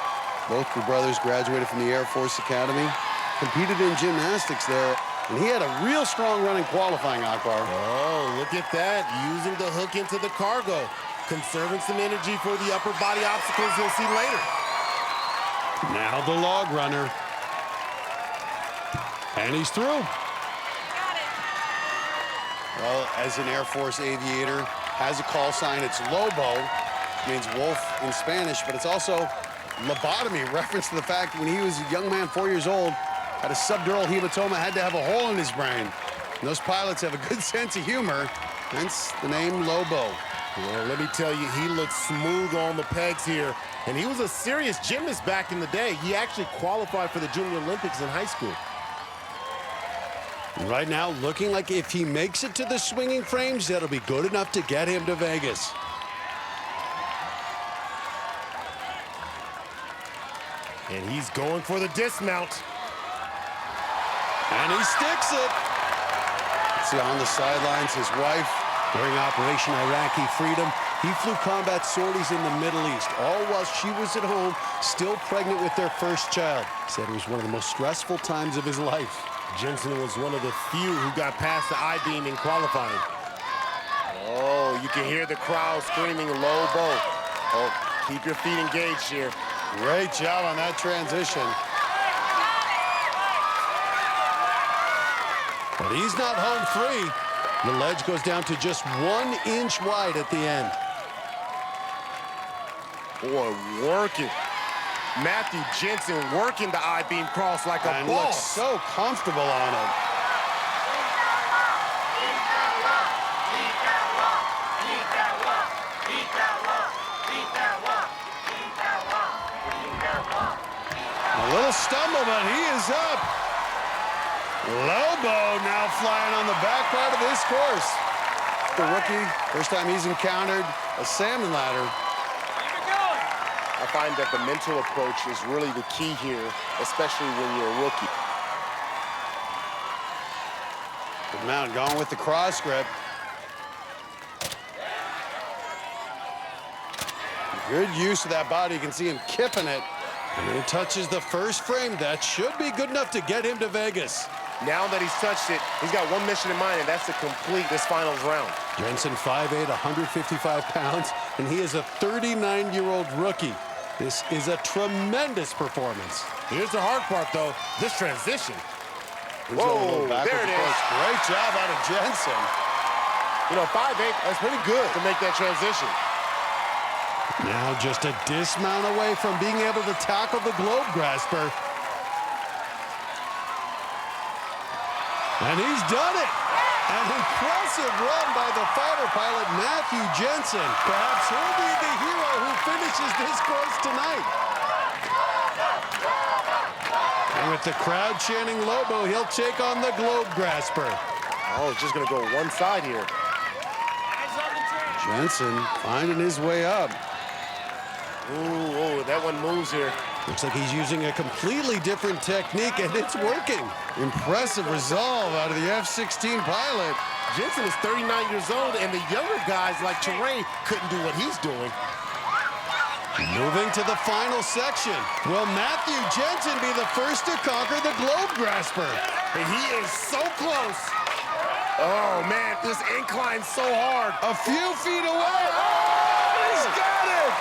Both the brothers graduated from the Air Force Academy, competed in gymnastics there, and he had a real strong run in qualifying, Akbar. Oh, look at that, using the hook into the cargo. Conserving some energy for the upper body obstacles you'll see later. Now the log runner. And he's through. Well, as an Air Force aviator, has a call sign. It's Lobo, which means wolf in Spanish, but it's also lobotomy, reference to the fact when he was a young man, 4 years old, had a subdural hematoma, had to have a hole in his brain. And those pilots have a good sense of humor, hence the name Lobo. Well, let me tell you, he looks smooth on the pegs here. And he was a serious gymnast back in the day. He actually qualified for the Junior Olympics in high school. Right now, looking like if he makes it to the swinging frames, that'll be good enough to get him to Vegas. And he's going for the dismount. And he sticks it. See on the sidelines, his wife, during Operation Iraqi Freedom, he flew combat sorties in the Middle East, all while she was at home, still pregnant with their first child. Said it was one of the most stressful times of his life. Jensen was one of the few who got past the I-beam in qualifying. Oh, you can hear the crowd screaming Lobo. Oh, keep your feet engaged here. Great job on that transition. But he's not home free. The ledge goes down to just 1 inch wide at the end. Boy, working. Matthew Jensen working the I-beam cross like a and boss. Looks so comfortable on it. A little stumble, but he is up. Lobo now flying on the back part of this course. The rookie, first time he's encountered a salmon ladder. I find that the mental approach is really the key here, especially when you're a rookie. Good mount, going with the cross grip. Good use of that body. You can see him kipping it. And he touches the first frame. That should be good enough to get him to Vegas. Now that he's touched it, he's got one mission in mind, and that's to complete this finals round. Jensen, 5'8", 155 pounds, and he is a 39-year-old rookie. This is a tremendous performance. Here's the hard part, though, this transition. Whoa, there it is. Great job out of Jensen. You know, 5'8", that's pretty good to make that transition. Now just a dismount away from being able to tackle the globe grasper. And he's done it. An impressive run by the fighter pilot, Matthew Jensen. Perhaps he'll be the hero who finishes this course tonight. And with the crowd chanting Lobo, he'll take on the globe grasper. Oh, it's just going to go one side here. Jensen finding his way up. Ooh, that one moves here. Looks like he's using a completely different technique, and it's working. Impressive resolve out of the F-16 pilot. Jensen is 39 years old, and the younger guys like Terrain couldn't do what he's doing. Moving to the final section. Will Matthew Jensen be the first to conquer the globe grasper? And he is so close. Oh, man, this incline's so hard. A few feet away. Oh, he's got it!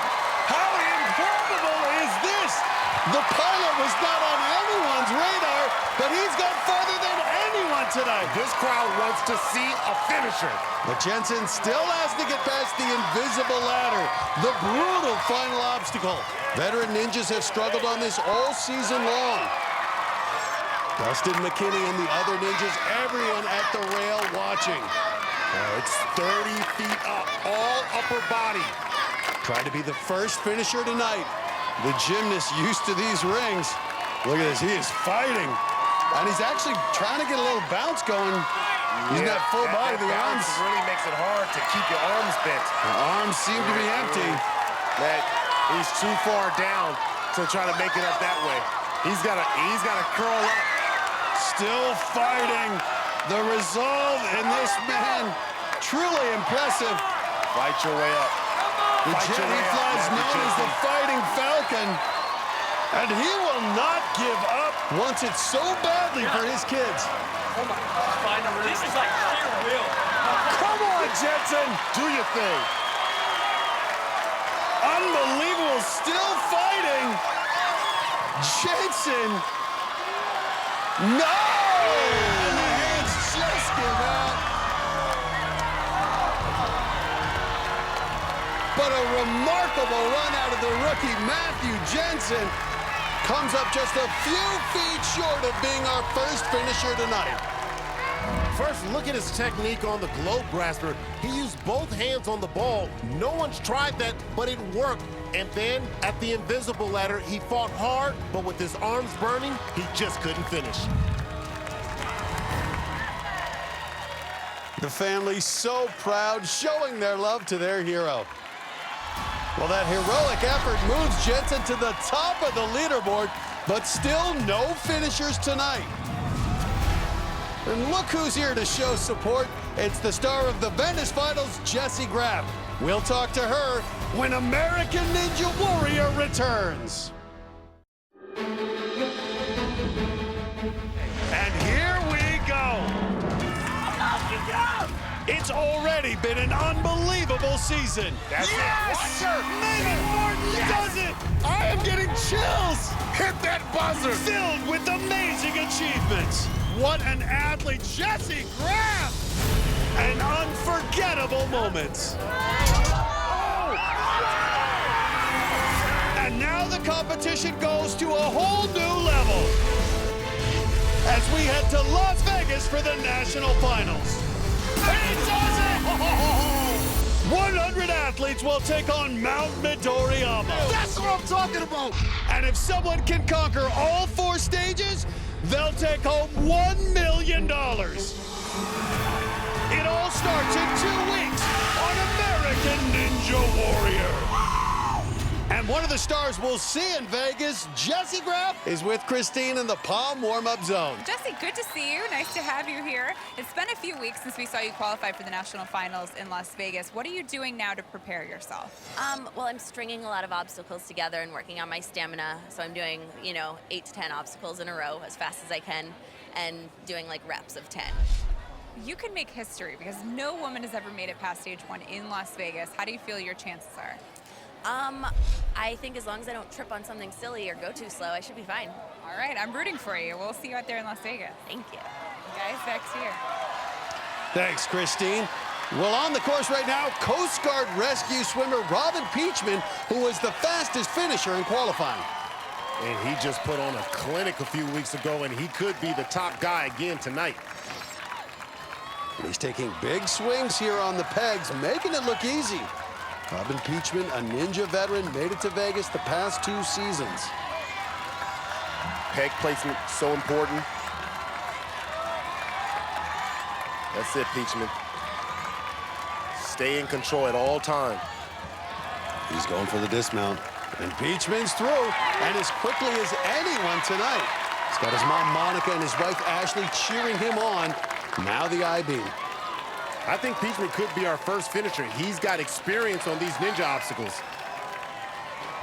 How improbable is this? The pilot was not on anyone's radar, but he's gone farther than anyone tonight. This crowd wants to see a finisher. But Jensen still has to get past the invisible ladder, the brutal final obstacle. Veteran ninjas have struggled on this all season long. Dustin McKinney and the other ninjas, everyone at the rail watching. Oh, it's 30 feet up, all upper body. Try to be the first finisher tonight. The gymnast used to these rings. Look at this, he is fighting. And he's actually trying to get a little bounce going. Using that full body, the arms. really makes it hard to keep your arms bent. The arms seem to be empty. He's too far down to try to make it up that way. He's got to curl up. Still fighting. The resolve in this man, truly impressive. Fight your way up. The jet he flies known as the Fighting Falcon. And he will not give up, wants it so badly for his kids. Oh my God, this is like sheer will. Come on, Jensen. Do your thing. Unbelievable, still fighting. Jensen. No! And the hands just give out. But a remarkable run out of the rookie, Matthew Jensen. Comes up just a few feet short of being our first finisher tonight. First, look at his technique on the globe grasper. He used both hands on the ball. No one's tried that, but it worked. And then, at the invisible ladder, he fought hard, but with his arms burning, he just couldn't finish. The family so proud, showing their love to their hero. Well, that heroic effort moves Jensen to the top of the leaderboard, but still no finishers tonight. And look who's here to show support. It's the star of the Venice Finals, Jessie Graff. We'll talk to her when American Ninja Warrior returns. And here we go. It's already been an unbelievable season. That's yes, sir! Megan Martin does it! I am getting chills! Hit that buzzer! Filled with amazing achievements. What an athlete, Jessie Graff! And unforgettable moments. And now the competition goes to a whole new level as we head to Las Vegas for the national finals. And he does it! 100 athletes will take on Mount Midoriyama. That's what I'm talking about! And if someone can conquer all 4 stages, they'll take home $1 million. It all starts in 2 weeks on American Ninja Warrior. And one of the stars we'll see in Vegas, Jessie Graff, is with Kristine in the Palm warm-up zone. Jessie, good to see you. Nice to have you here. It's been a few weeks since we saw you qualify for the national finals in Las Vegas. What are you doing now to prepare yourself? Well, I'm stringing a lot of obstacles together and working on my stamina. So I'm doing, 8 to 10 obstacles in a row as fast as I can and doing like reps of 10. You can make history because no woman has ever made it past stage 1 in Las Vegas. How do you feel your chances are? I think as long as I don't trip on something silly or go too slow, I should be fine. All right, I'm rooting for you. We'll see you out there in Las Vegas. Thank you. Guys, back to you. Thanks, Kristine. Well, on the course right now, Coast Guard rescue swimmer Robin Peachman, who was the fastest finisher in qualifying. And he just put on a clinic a few weeks ago, and he could be the top guy again tonight. He's taking big swings here on the pegs, making it look easy. Robin Peachman, a Ninja veteran, made it to Vegas the past 2 seasons. Peg placement, so important. That's it, Peachman. Stay in control at all times. He's going for the dismount. And Peachman's through, and as quickly as anyone tonight. He's got his mom, Monica, and his wife, Ashley, cheering him on. Now the I-beam. I think Peachman could be our first finisher. He's got experience on these ninja obstacles.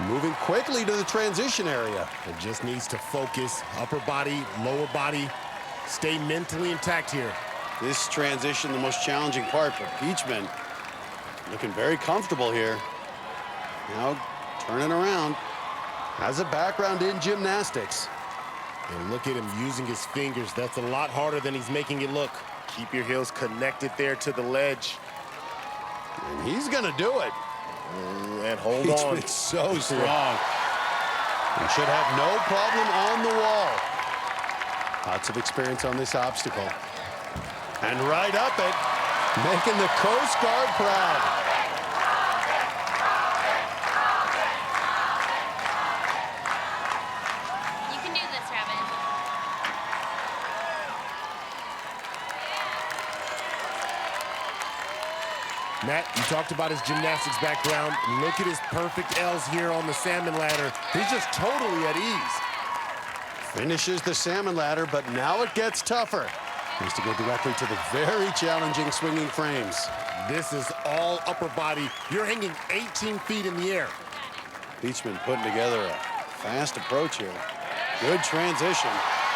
Moving quickly to the transition area. It just needs to focus, upper body, lower body, stay mentally intact here. This transition, the most challenging part for Peachman. Looking very comfortable here. Now turning around. Has a background in gymnastics. And look at him using his fingers. That's a lot harder than he's making it look. Keep your heels connected there to the ledge. And he's gonna do it. And hold on. It's so strong. He should have no problem on the wall. Lots of experience on this obstacle. And right up it, making the Coast Guard proud. You can do this, Robin. Matt, you talked about his gymnastics background. Look at his perfect L's here on the salmon ladder. He's just totally at ease. Finishes the salmon ladder, but now it gets tougher. He has to go directly to the very challenging swinging frames. This is all upper body. You're hanging 18 feet in the air. Beachman putting together a fast approach here. Good transition.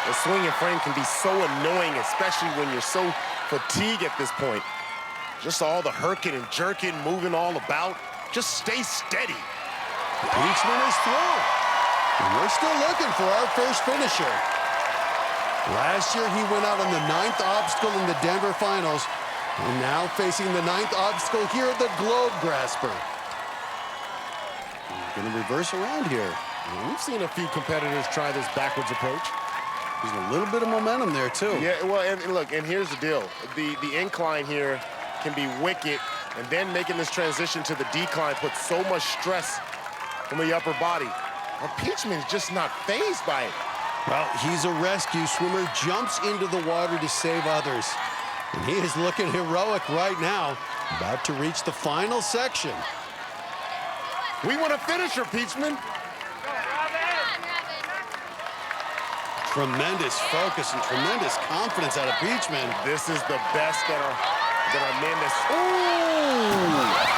The swinging frame can be so annoying, especially when you're so fatigued at this point. Just all the herking and jerking, moving all about. Just stay steady. Beachman is through. And we're still looking for our first finisher. Last year, he went out on the 9th obstacle in the Denver finals, and now facing the 9th obstacle here at the Globe Grasper. He's gonna reverse around here. We've seen a few competitors try this backwards approach. There's a little bit of momentum there, too. Yeah, well, and look, and here's the deal. The incline here can be wicked, and then making this transition to the decline puts so much stress on the upper body. Well, Beachman's just not fazed by it. Well, he's a rescue swimmer, jumps into the water to save others. And he is looking heroic right now, about to reach the final section. We want a finisher, Beachman. Tremendous focus and tremendous confidence out of Beachman. This is the best that our men has. Ooh!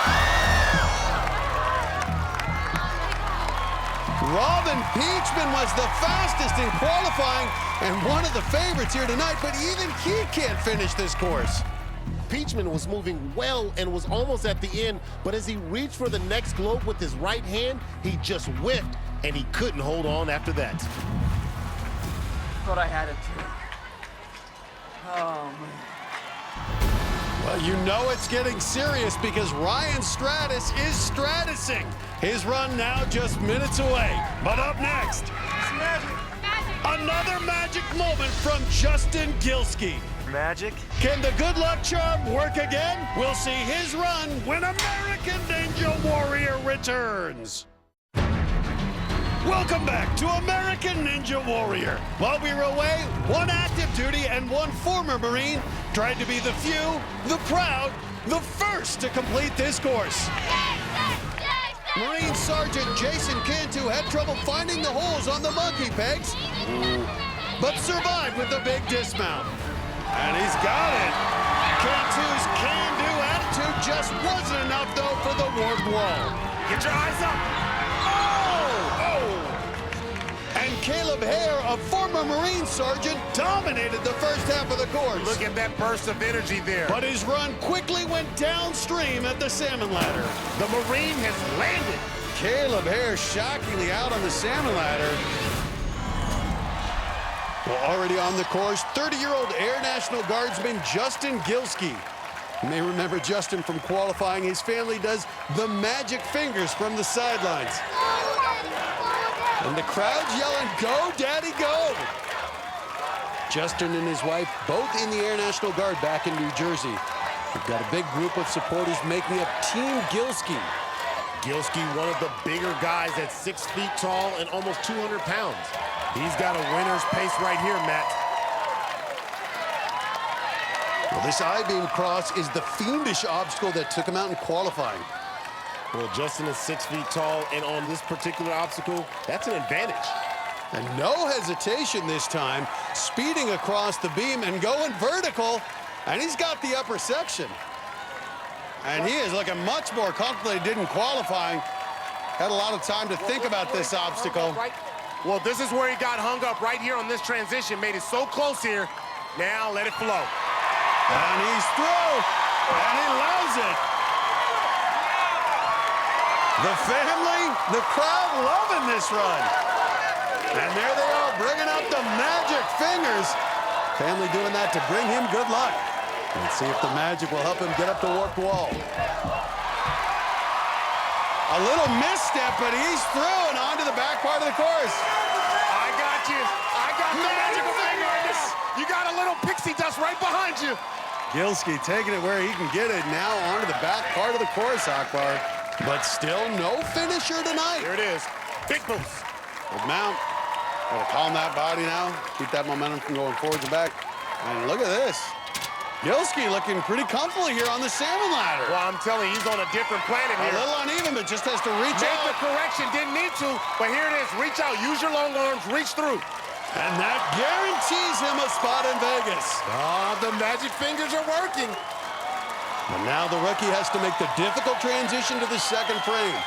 Robin Beachman was the fastest in qualifying and one of the favorites here tonight, but even he can't finish this course. Beachman was moving well and was almost at the end, but as he reached for the next globe with his right hand, he just whiffed, and he couldn't hold on after that. Thought I had it too. Oh, man. Well, you know it's getting serious because Ryan Stratus is stratusing. His run now just minutes away. But up next, another magic moment from Justin Gilski. Magic? Can the good luck charm work again? We'll see his run when American Ninja Warrior returns. Welcome back to American Ninja Warrior. While we were away, one active duty and one former Marine tried to be the few, the proud, the first to complete this course. Marine Sergeant Jason Cantu had trouble finding the holes on the monkey pegs, but survived with the big dismount. And he's got it. Cantu's can-do attitude just wasn't enough, though, for the warped wall. Get your eyes up. And Caleb Hare, a former Marine sergeant, dominated the first half of the course. Look at that burst of energy there. But his run quickly went downstream at the salmon ladder. The Marine has landed. Caleb Hare shockingly out on the salmon ladder. Well, already on the course, 30-year-old Air National Guardsman Justin Gilski. You may remember Justin from qualifying. His family does the magic fingers from the sidelines. And the crowd's yelling, "Go, Daddy, go!" Justin and his wife, both in the Air National Guard back in New Jersey. We've got a big group of supporters making up Team Gilski. Gilski, one of the bigger guys at 6 feet tall and almost 200 pounds. He's got a winner's pace right here, Matt. Well, this I-beam cross is the fiendish obstacle that took him out in qualifying. Well, Justin is 6 feet tall, and on this particular obstacle, that's an advantage. And no hesitation this time, speeding across the beam and going vertical, and he's got the upper section. And he is looking much more comfortable than he did in qualifying. Had a lot of time to think about this obstacle. Well, this is where he got hung up right here on this transition, made it so close here. Now let it flow. And he's through, and he loves it. The family, the crowd loving this run. And there they are, bringing out the magic fingers. Family doing that to bring him good luck. Let's see if the magic will help him get up the warped wall. A little misstep, but he's through and onto the back part of the course. I got you. I got the magical fingers. You got a little pixie dust right behind you. Gilski taking it where he can get it now onto the back part of the course, Akbar. But still no finisher tonight. Here it is. Big boost. Good mount. Gotta calm that body now. Keep that momentum from going forwards and back. And look at this. Gilski looking pretty comfortable here on the salmon ladder. Well, I'm telling you, he's on a different planet here. A little uneven, but just has to reach Make out. the correction, didn't need to, but here it is. Reach out, use your long arms, reach through. And that guarantees him a spot in Vegas. Oh, the magic fingers are working. And now the rookie has to make the difficult transition to the second frame.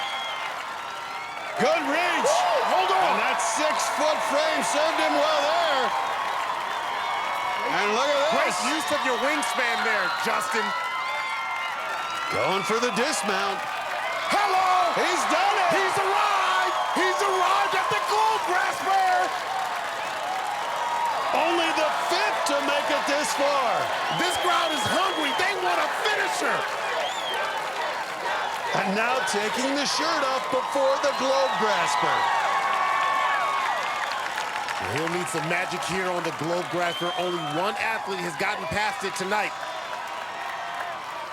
Good reach. Woo, hold on. And that 6-foot frame served him well there. And look at this. Great use of your wingspan there, Justin. Going for the dismount. Hello! He's done it! He's arrived! He's arrived at the globe grasper! Only the fifth to make it this far. This crowd is hungry. They want a finisher. And now taking the shirt off before the globe grasper. He'll need some magic here on the globe grasper. Only one athlete has gotten past it tonight.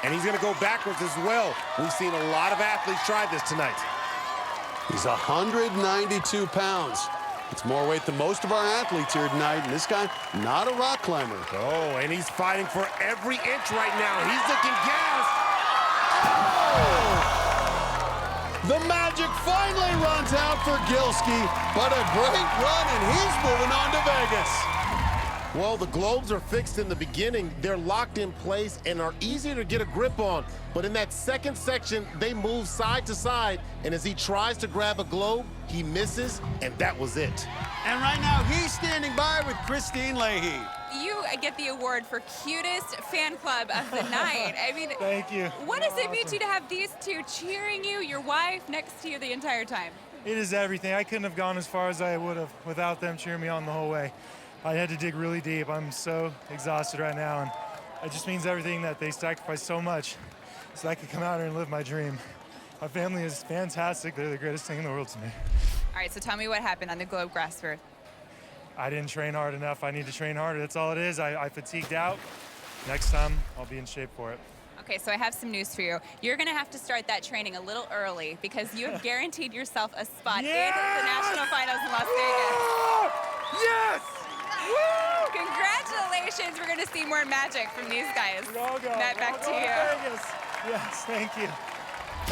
And he's gonna go backwards as well. We've seen a lot of athletes try this tonight. He's 192 pounds. It's more weight than most of our athletes here tonight, and this guy, not a rock climber. Oh, and he's fighting for every inch right now. He's looking gassed. Oh! The magic finally runs out for Gilski, but a great run, and he's moving on to Vegas. Well, the globes are fixed in the beginning. They're locked in place and are easier to get a grip on. But in that second section, they move side to side, and as he tries to grab a globe, he misses, and that was it. And right now, he's standing by with Kristine Leahy. You get the award for cutest fan club of the night. I mean, Thank you. What does it mean to you to have these two cheering you, your wife next to you the entire time? It is everything. I couldn't have gone as far as I would have without them cheering me on the whole way. I had to dig really deep. I'm so exhausted right now, and it just means everything that they sacrificed so much so I could come out here and live my dream. My family is fantastic. They're the greatest thing in the world to me. All right, so tell me what happened on the globe grasper. I didn't train hard enough. I need to train harder. That's all it is. I fatigued out. Next time, I'll be in shape for it. Okay, so I have some news for you. You're gonna have to start that training a little early because you have guaranteed yourself a spot in the national finals in Las Vegas. Yes! Woo! Congratulations! We're gonna see more magic from these guys. Matt, back to you. Vegas. Yes, thank you.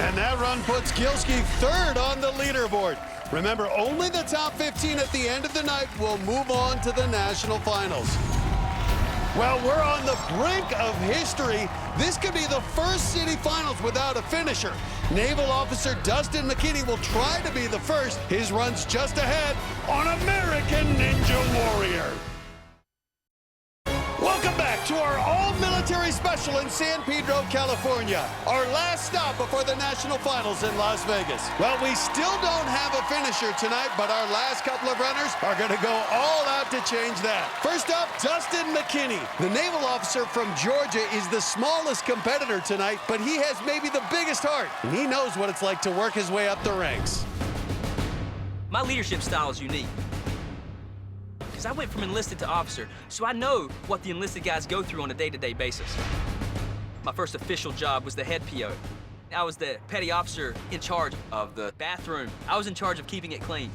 And that run puts Gilski third on the leaderboard. Remember, only the top 15 at the end of the night will move on to the national finals. Well, we're on the brink of history. This could be the first city finals without a finisher. Naval Officer Dustin McKinney will try to be the first. His run's just ahead on American Ninja Warrior. Welcome back to our all-military special in San Pedro, California. Our last stop before the national finals in Las Vegas. Well, we still don't have a finisher tonight, but our last couple of runners are going to go all out to change that. First up, Dustin McKinney. The naval officer from Georgia is the smallest competitor tonight, but he has maybe the biggest heart, and he knows what it's like to work his way up the ranks. My leadership style is unique. I went from enlisted to officer, so I know what the enlisted guys go through on a day-to-day basis. My first official job was the head PO. I was the petty officer in charge of the bathroom. I was in charge of keeping it clean.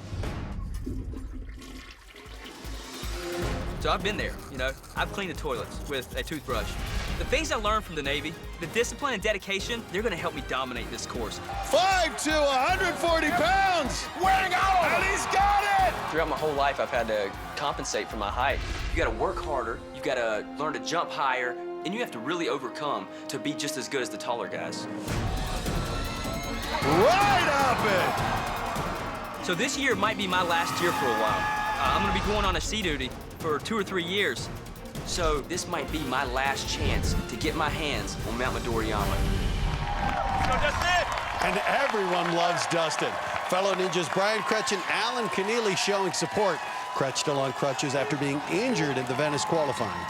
So I've been there, you know. I've cleaned the toilets with a toothbrush. The things I learned from the Navy, the discipline and dedication, they're gonna help me dominate this course. 5'2", 140 pounds! Wearing out! And he's got it! Throughout my whole life, I've had to compensate for my height. You gotta work harder, you gotta learn to jump higher, and you have to really overcome to be just as good as the taller guys. Right up it! So this year might be my last year for a while. I'm gonna be going on a sea duty for 2 or 3 years. So this might be my last chance to get my hands on Mount Midoriyama. And everyone loves Dustin. Fellow ninjas Brian Kretsch and Alan Keneally showing support. Kretsch still on crutches after being injured in the Venice qualifying.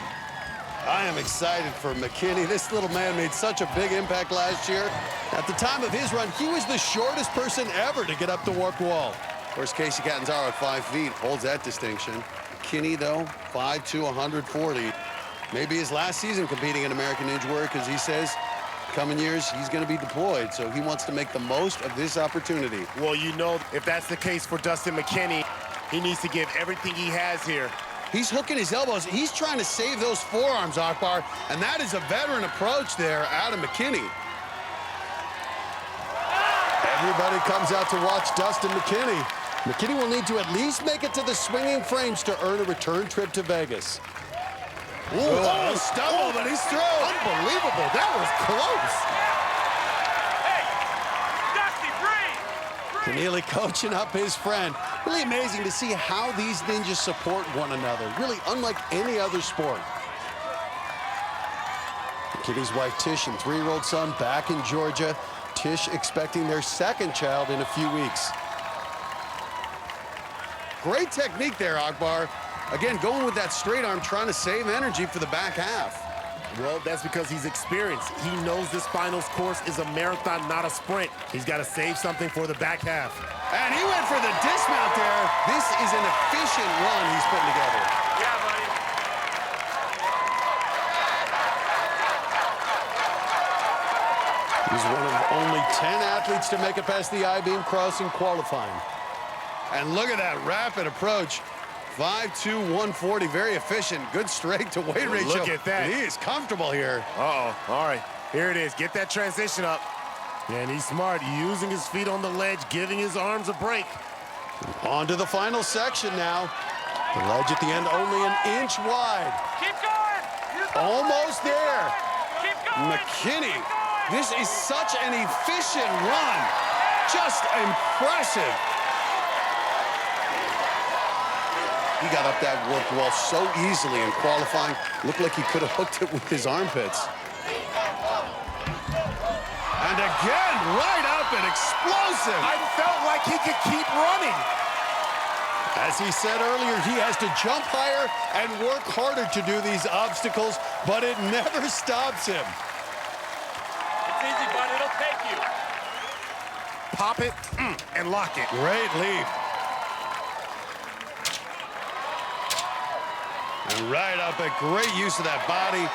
I am excited for McKinney. This little man made such a big impact last year. At the time of his run, he was the shortest person ever to get up the warped wall. Of course, Casey Catanzaro at 5 feet holds that distinction. McKinney, though, 5'2", 140. Maybe his last season competing in American Ninja Warrior, because he says coming years he's going to be deployed, so he wants to make the most of this opportunity. Well, you know, if that's the case for Dustin McKinney, he needs to give everything he has here He's hooking his elbows. He's trying to save those forearms, Akbar, and that is a veteran approach there out of McKinney. Everybody comes out to watch Dustin McKinney. McKinney will need to at least make it to the swinging frames to earn a return trip to Vegas. Oh, stumble, but he's through. Unbelievable. That was close. Keneally coaching up his friend. Really amazing to see how these ninjas support one another. Really unlike any other sport. McKinney's wife Tish and 3-year-old son back in Georgia. Tish expecting their second child in a few weeks. Great technique there, Akbar. Again, going with that straight arm, trying to save energy for the back half. Well, that's because he's experienced. He knows this finals course is a marathon, not a sprint. He's got to save something for the back half. And he went for the dismount there. This is an efficient run he's putting together. Yeah, buddy. He's one of only 10 athletes to make it past the I-beam crossing qualifying. And look at that rapid approach. 5'2", 140, very efficient. Good strength to weight ratio. Look at that. And he is comfortable here. Uh-oh. All right. Here it is. Get that transition up. And he's smart, using his feet on the ledge, giving his arms a break. On to the final section now. The ledge at the end only an inch wide. Keep going. Almost there. Keep going. McKinney. This is such an efficient run. Just impressive. He got up that work wall so easily in qualifying. Looked like he could have hooked it with his armpits. And again, right up and explosive. I felt like he could keep running. As he said earlier, he has to jump higher and work harder to do these obstacles, but it never stops him. It's easy, bud. It'll take you. Pop it and lock it. Great leap. And right up, a great use of that body.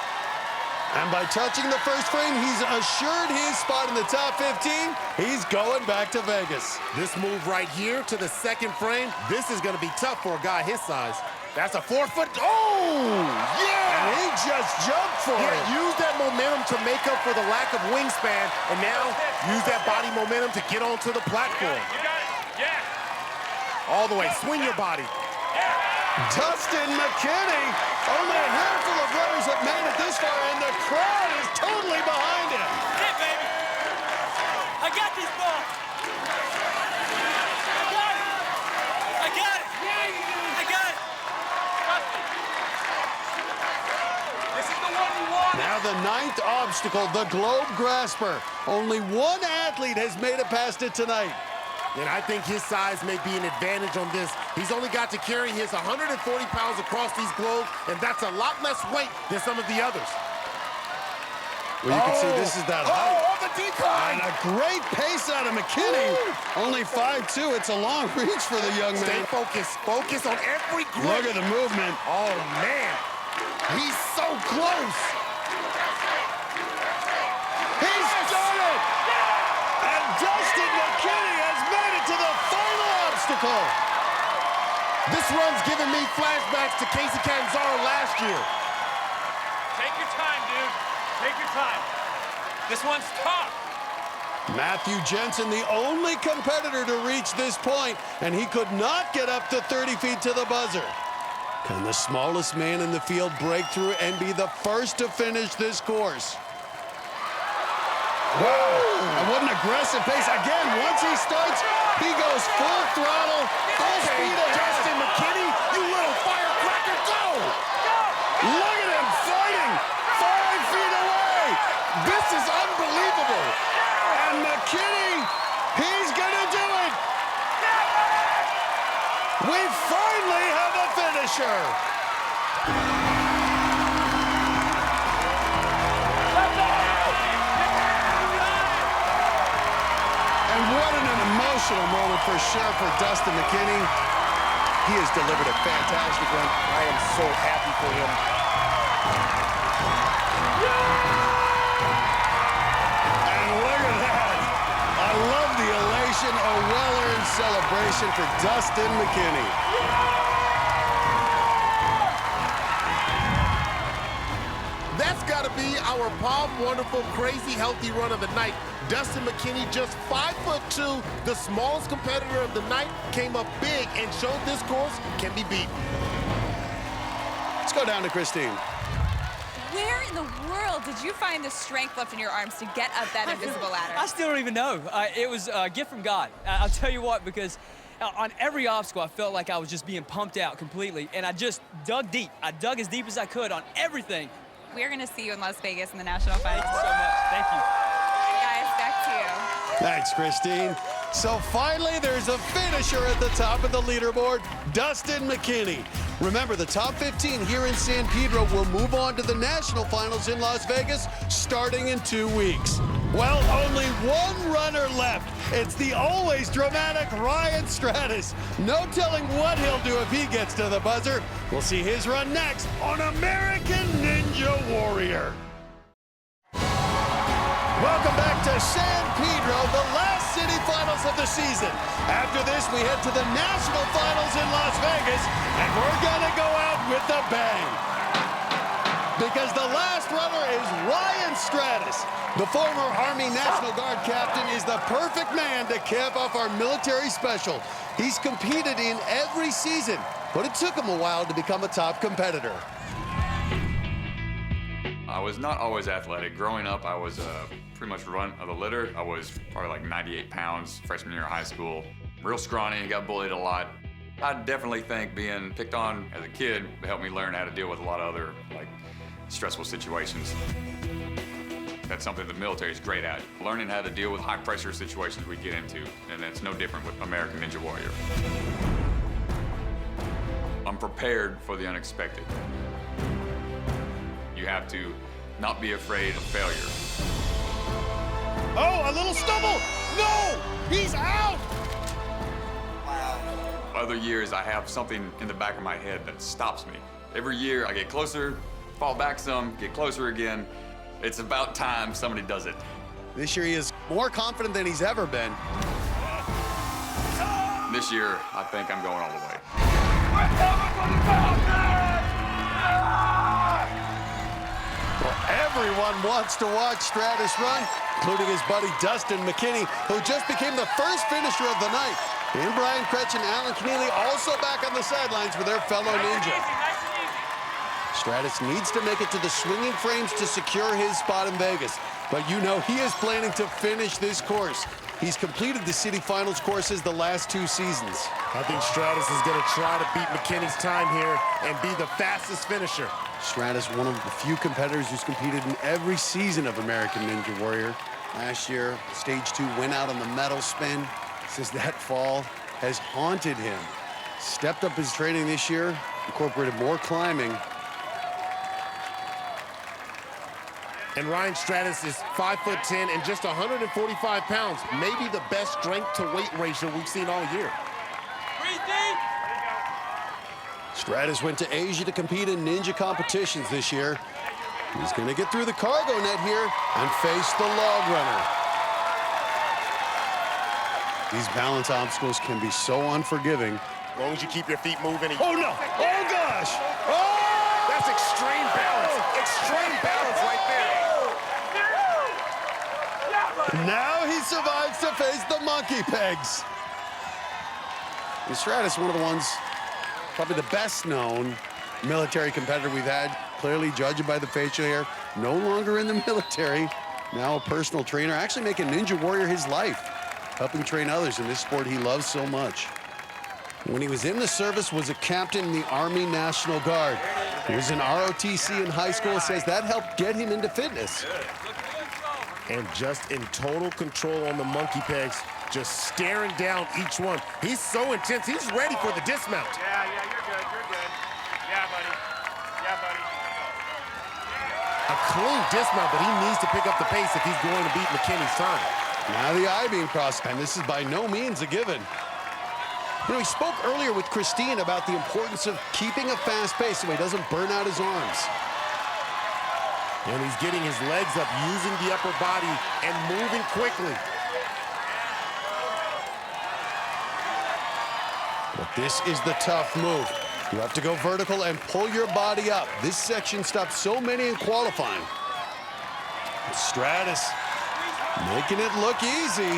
And by touching the first frame, he's assured his spot in the top 15. He's going back to Vegas. This move right here to the second frame, this is going to be tough for a guy his size. That's a 4-foot. Oh, yeah! And he just jumped for it. Use that momentum to make up for the lack of wingspan, and now use that body momentum to get onto the platform. You got it. Yeah. All the way. Swing your body. Dustin McKinney, only a handful of runners have made it this far, and the crowd is totally behind him. Hey, baby. I got this ball. I got it. I got it. I got it. Trust me. This is the one you want. Now the 9th obstacle, the Globe Grasper. Only one athlete has made it past it tonight. And I think his size may be an advantage on this. He's only got to carry his 140 pounds across these globes, and that's a lot less weight than some of the others. Well, you can see this is that height. Oh, the decline! And a great pace out of McKinney. Only 5'2". It's a long reach for the young man. Stay focused. Focus on every grip. Look at the movement. Oh, man. He's so close. He's done it! And Dustin McKinney has made it to the final obstacle. This run's giving me flashbacks to Casey Catanzaro last year. Take your time, dude. Take your time. This one's tough. Matthew Jensen, the only competitor to reach this point, and he could not get up to 30 feet to the buzzer. Can the smallest man in the field break through and be the first to finish this course? Wow, and what an aggressive pace. Again, once he starts, he goes full throttle, full speed ahead. Dustin McKinney, you little firecracker, go! Look at him fighting 5 feet away. This is unbelievable. And McKinney, he's gonna do it. We finally have a finisher. And what an emotional moment for sure for Dustin McKinney. He has delivered a fantastic run. I am so happy for him. And look at that. I love the elation, a well-earned celebration for Dustin McKinney. a Pop Wonderful crazy healthy run of the night. Dustin McKinney, just 5'2", the smallest competitor of the night, came up big and showed this course can be beaten. Let's go down to Kristine. Where in the world did you find the strength left in your arms to get up that invisible ladder? I still don't even know. It was a gift from God. I'll tell you what, because on every obstacle, I felt like I was just being pumped out completely, and I just dug deep. I dug as deep as I could on everything. We're going to see you in Las Vegas in the national finals. Thank you so much. Thank you. Guys, back to you. Thanks, Kristine. So finally, there's a finisher at the top of the leaderboard, Dustin McKinney. Remember, the top 15 here in San Pedro will move on to the national finals in Las Vegas starting in 2 weeks. Well, only one runner left. It's the always dramatic Ryan Stratis. No telling what he'll do if he gets to the buzzer. We'll see his run next on American Ninja Warrior. Welcome back to San Pedro, the last city finals of the season. After this, we head to the national finals in Las Vegas, and we're gonna go out with a bang. Because the last runner is Ryan Stratis. The former Army National Guard captain is the perfect man to cap off our military special. He's competed in every season, but it took him a while to become a top competitor. I was not always athletic. Growing up, I was pretty much run of the litter. I was probably like 98 pounds freshman year of high school. Real scrawny and got bullied a lot. I definitely think being picked on as a kid helped me learn how to deal with a lot of other stressful situations. That's something the military is great at. Learning how to deal with high pressure situations we get into, and that's no different with American Ninja Warrior. I'm prepared for the unexpected. You have to not be afraid of failure. Oh, a little stumble! No! He's out! Other years, I have something in the back of my head that stops me. Every year, I get closer, fall back some, get closer again. It's about time somebody does it. This year, he is more confident than he's ever been. This year, I think I'm going all the way. Well, everyone wants to watch Stratis run, including his buddy Dustin McKinney, who just became the first finisher of the night. And Brian Kretsch and Alan Keneally also back on the sidelines for their fellow ninja. Stratis needs to make it to the swinging frames to secure his spot in Vegas. But you know he is planning to finish this course. He's completed the city finals courses the last 2 seasons. I think Stratis is going to try to beat McKinney's time here and be the fastest finisher. Stratis, one of the few competitors who's competed in every season of American Ninja Warrior. Last year, stage 2 went out on the medal spin. Says that fall has haunted him. Stepped up his training this year, incorporated more climbing. And Ryan Stratis is 5'10" and just 145 pounds. Maybe the best strength to weight ratio we've seen all year. Stratis went to Asia to compete in ninja competitions this year. He's going to get through the cargo net here and face the log runner. These balance obstacles can be so unforgiving. As long as you keep your feet moving. Oh, no! Oh, gosh! Oh! That's extreme balance. Extreme balance right there. Now he survives to face the monkey pegs. And Stratis, one of the ones, probably the best known military competitor we've had, clearly judged by the facial hair, no longer in the military, now a personal trainer, actually making Ninja Warrior his life, helping train others in this sport he loves so much. When he was in the service, was a captain in the Army National Guard. He was in ROTC in high school, says that helped get him into fitness. And just in total control on the monkey pegs, just staring down each one. He's so intense, he's ready for the dismount. Yeah, you're good, Yeah, buddy. Yeah, buddy. A clean dismount, but he needs to pick up the pace if he's going to beat McKinney's time. Now the I-beam cross, and this is by no means a given. You know, he spoke earlier with Kristine about the importance of keeping a fast pace so he doesn't burn out his arms. And he's getting his legs up, using the upper body and moving quickly. But this is the tough move. You have to go vertical and pull your body up. This section stopped so many in qualifying. Stratus making it look easy.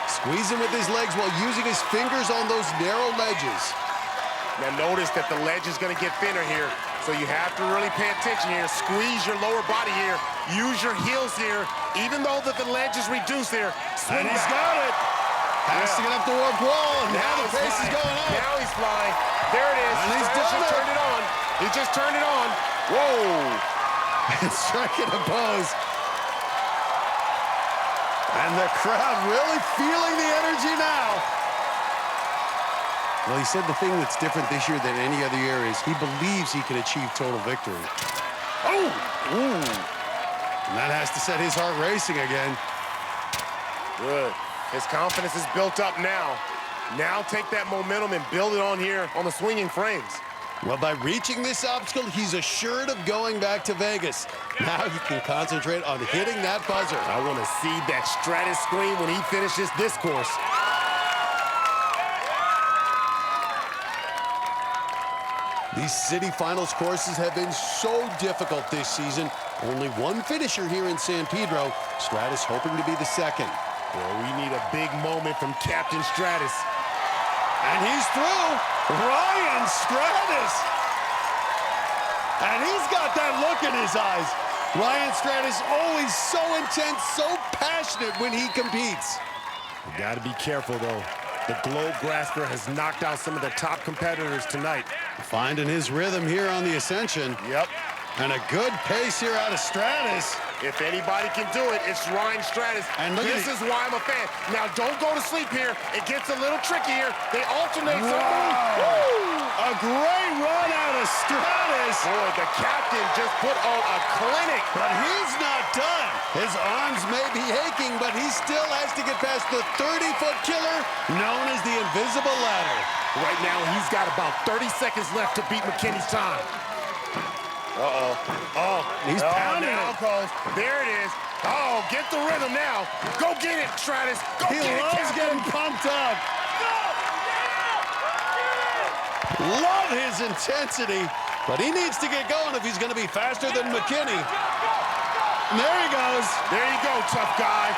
Squeezing with his legs while using his fingers on those narrow ledges. Now notice that the ledge is going to get thinner here, so you have to really pay attention here. Squeeze your lower body here. Use your heels here, even though that the ledge is reduced here. And he's got it. Has to get up the warp wall, and now the pace is going up. Now he's flying. There it is. And he's Stratus done it. turned it on. He just turned it on. Whoa. Striking a pose. And the crowd really feeling the energy now. Well, he said the thing that's different this year than any other year is he believes he can achieve total victory. Oh! Ooh. And that has to set his heart racing again. Good. His confidence is built up now. Now take that momentum and build it on here on the swinging frames. Well, by reaching this obstacle, he's assured of going back to Vegas. Now he can concentrate on hitting that buzzer. I want to see that Stratus scream when he finishes this course. These city finals courses have been so difficult this season. Only one finisher here in San Pedro. Stratus hoping to be the second. Well, we need a big moment from Captain Stratus. And he's through. Ryan Stratus. And he's got that look in his eyes. Ryan Stratus always so intense, so passionate when he competes. You got to be careful, though. The Globe Grasper has knocked out some of the top competitors tonight. Finding his rhythm here on the Ascension. Yep. And a good pace here out of Stratus. If anybody can do it, it's Ryan Stratus. And this is why I'm a fan. Now, don't go to sleep here. It gets a little tricky here. They alternate. A great run out of Stratus. Boy, the captain just put on a clinic. But he's not done. His arms may be aching, but he still has to get past the 30-foot killer known as the Invisible Ladder. Right now, he's got about 30 seconds left to beat McKinney's time. Uh-oh. Oh, he's pounding now it. Goes. There it is. Oh, get the rhythm now. Go get it, Stratus. Go he get it, loves Captain. getting pumped up. Love his intensity, but he needs to get going if he's going to be faster than McKinney. And there he goes. There you go, tough guy.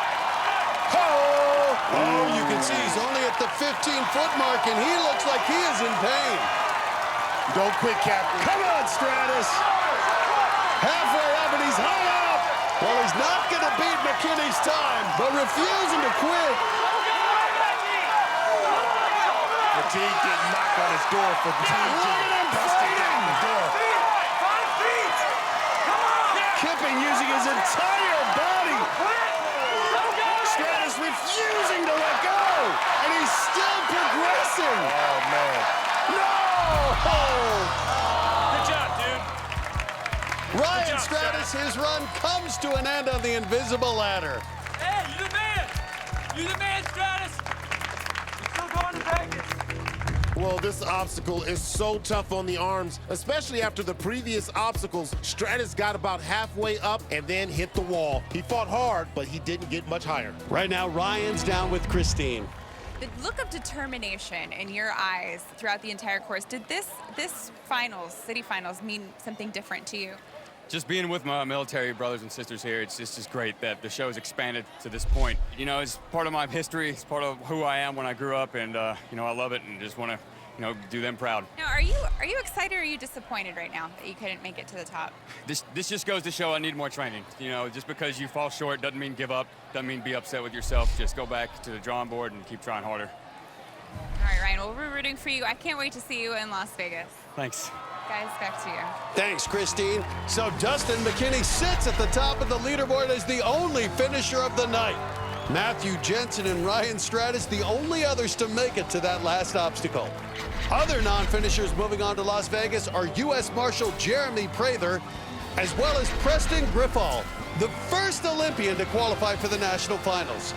Oh, you can see he's only at the 15-foot mark, and he looks like he is in pain. Don't quit, Captain. Come on, Stratus. Halfway up, and he's hung up. Well, he's not going to beat McKinney's time, but refusing to quit. Fatigue didn't knock on his door. Fatigue just busted down the door. Kipping using his entire body. Stratus refusing to let go, and he's still progressing. Oh, man. No! Good job, dude. Ryan Stratus, his run comes to an end on the Invisible Ladder. Hey, you the man. You the man, Stratus. You're still going to Vegas. Well, this obstacle is so tough on the arms, especially after the previous obstacles. Stratus got about halfway up and then hit the wall. He fought hard, but he didn't get much higher. Right now, Ryan's down with Kristine. The look of determination in your eyes throughout the entire course, did this finals, city finals, mean something different to you? Just being with my military brothers and sisters here, it's just great that the show has expanded to this point. You know, it's part of my history, it's part of who I am when I grew up, and you know, I love it and just want to, you know, do them proud. Now, are you excited or are you disappointed right now that you couldn't make it to the top? This just goes to show I need more training. You know, just because you fall short doesn't mean give up, doesn't mean be upset with yourself. Just go back to the drawing board and keep trying harder. All right, Ryan, well, we're rooting for you. I can't wait to see you in Las Vegas. Thanks. Guys, back to you. Thanks, Kristine. So Dustin McKinney sits at the top of the leaderboard as the only finisher of the night. Matthew Jensen and Ryan Stratus, the only others to make it to that last obstacle. Other non-finishers moving on to Las Vegas are U.S. Marshal Jeremy Prather, as well as Preston Griffall, the first Olympian to qualify for the national finals.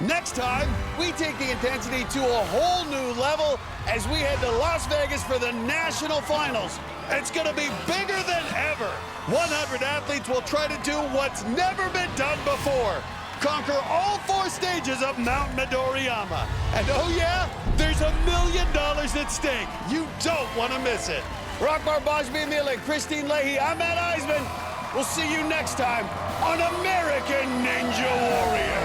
Next time, we take the intensity to a whole new level as we head to Las Vegas for the national finals. It's going to be bigger than ever. 100 athletes will try to do what's never been done before. Conquer all 4 stages of Mount Midoriyama. And oh yeah, there's $1 million at stake. You don't want to miss it. Akbar, Gbaja-Biamila, and Kristine Leahy, I'm Iseman. We'll see you next time on American Ninja Warrior.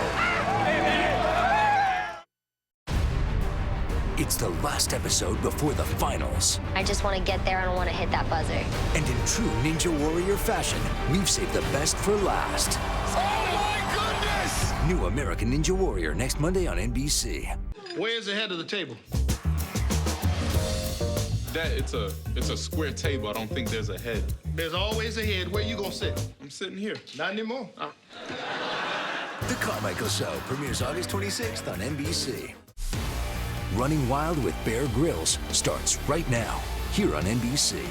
It's the last episode before the finals. I just want to get there. I don't want to hit that buzzer. And in true Ninja Warrior fashion, we've saved the best for last. Oh my goodness! New American Ninja Warrior next Monday on NBC. Where's the head of the table? Dad, it's a square table. I don't think there's a head. There's always a head. Where you gonna sit? I'm sitting here. Not anymore. The Carmichael Show premieres August 26th on NBC. Running Wild with Bear Grylls starts right now, here on NBC.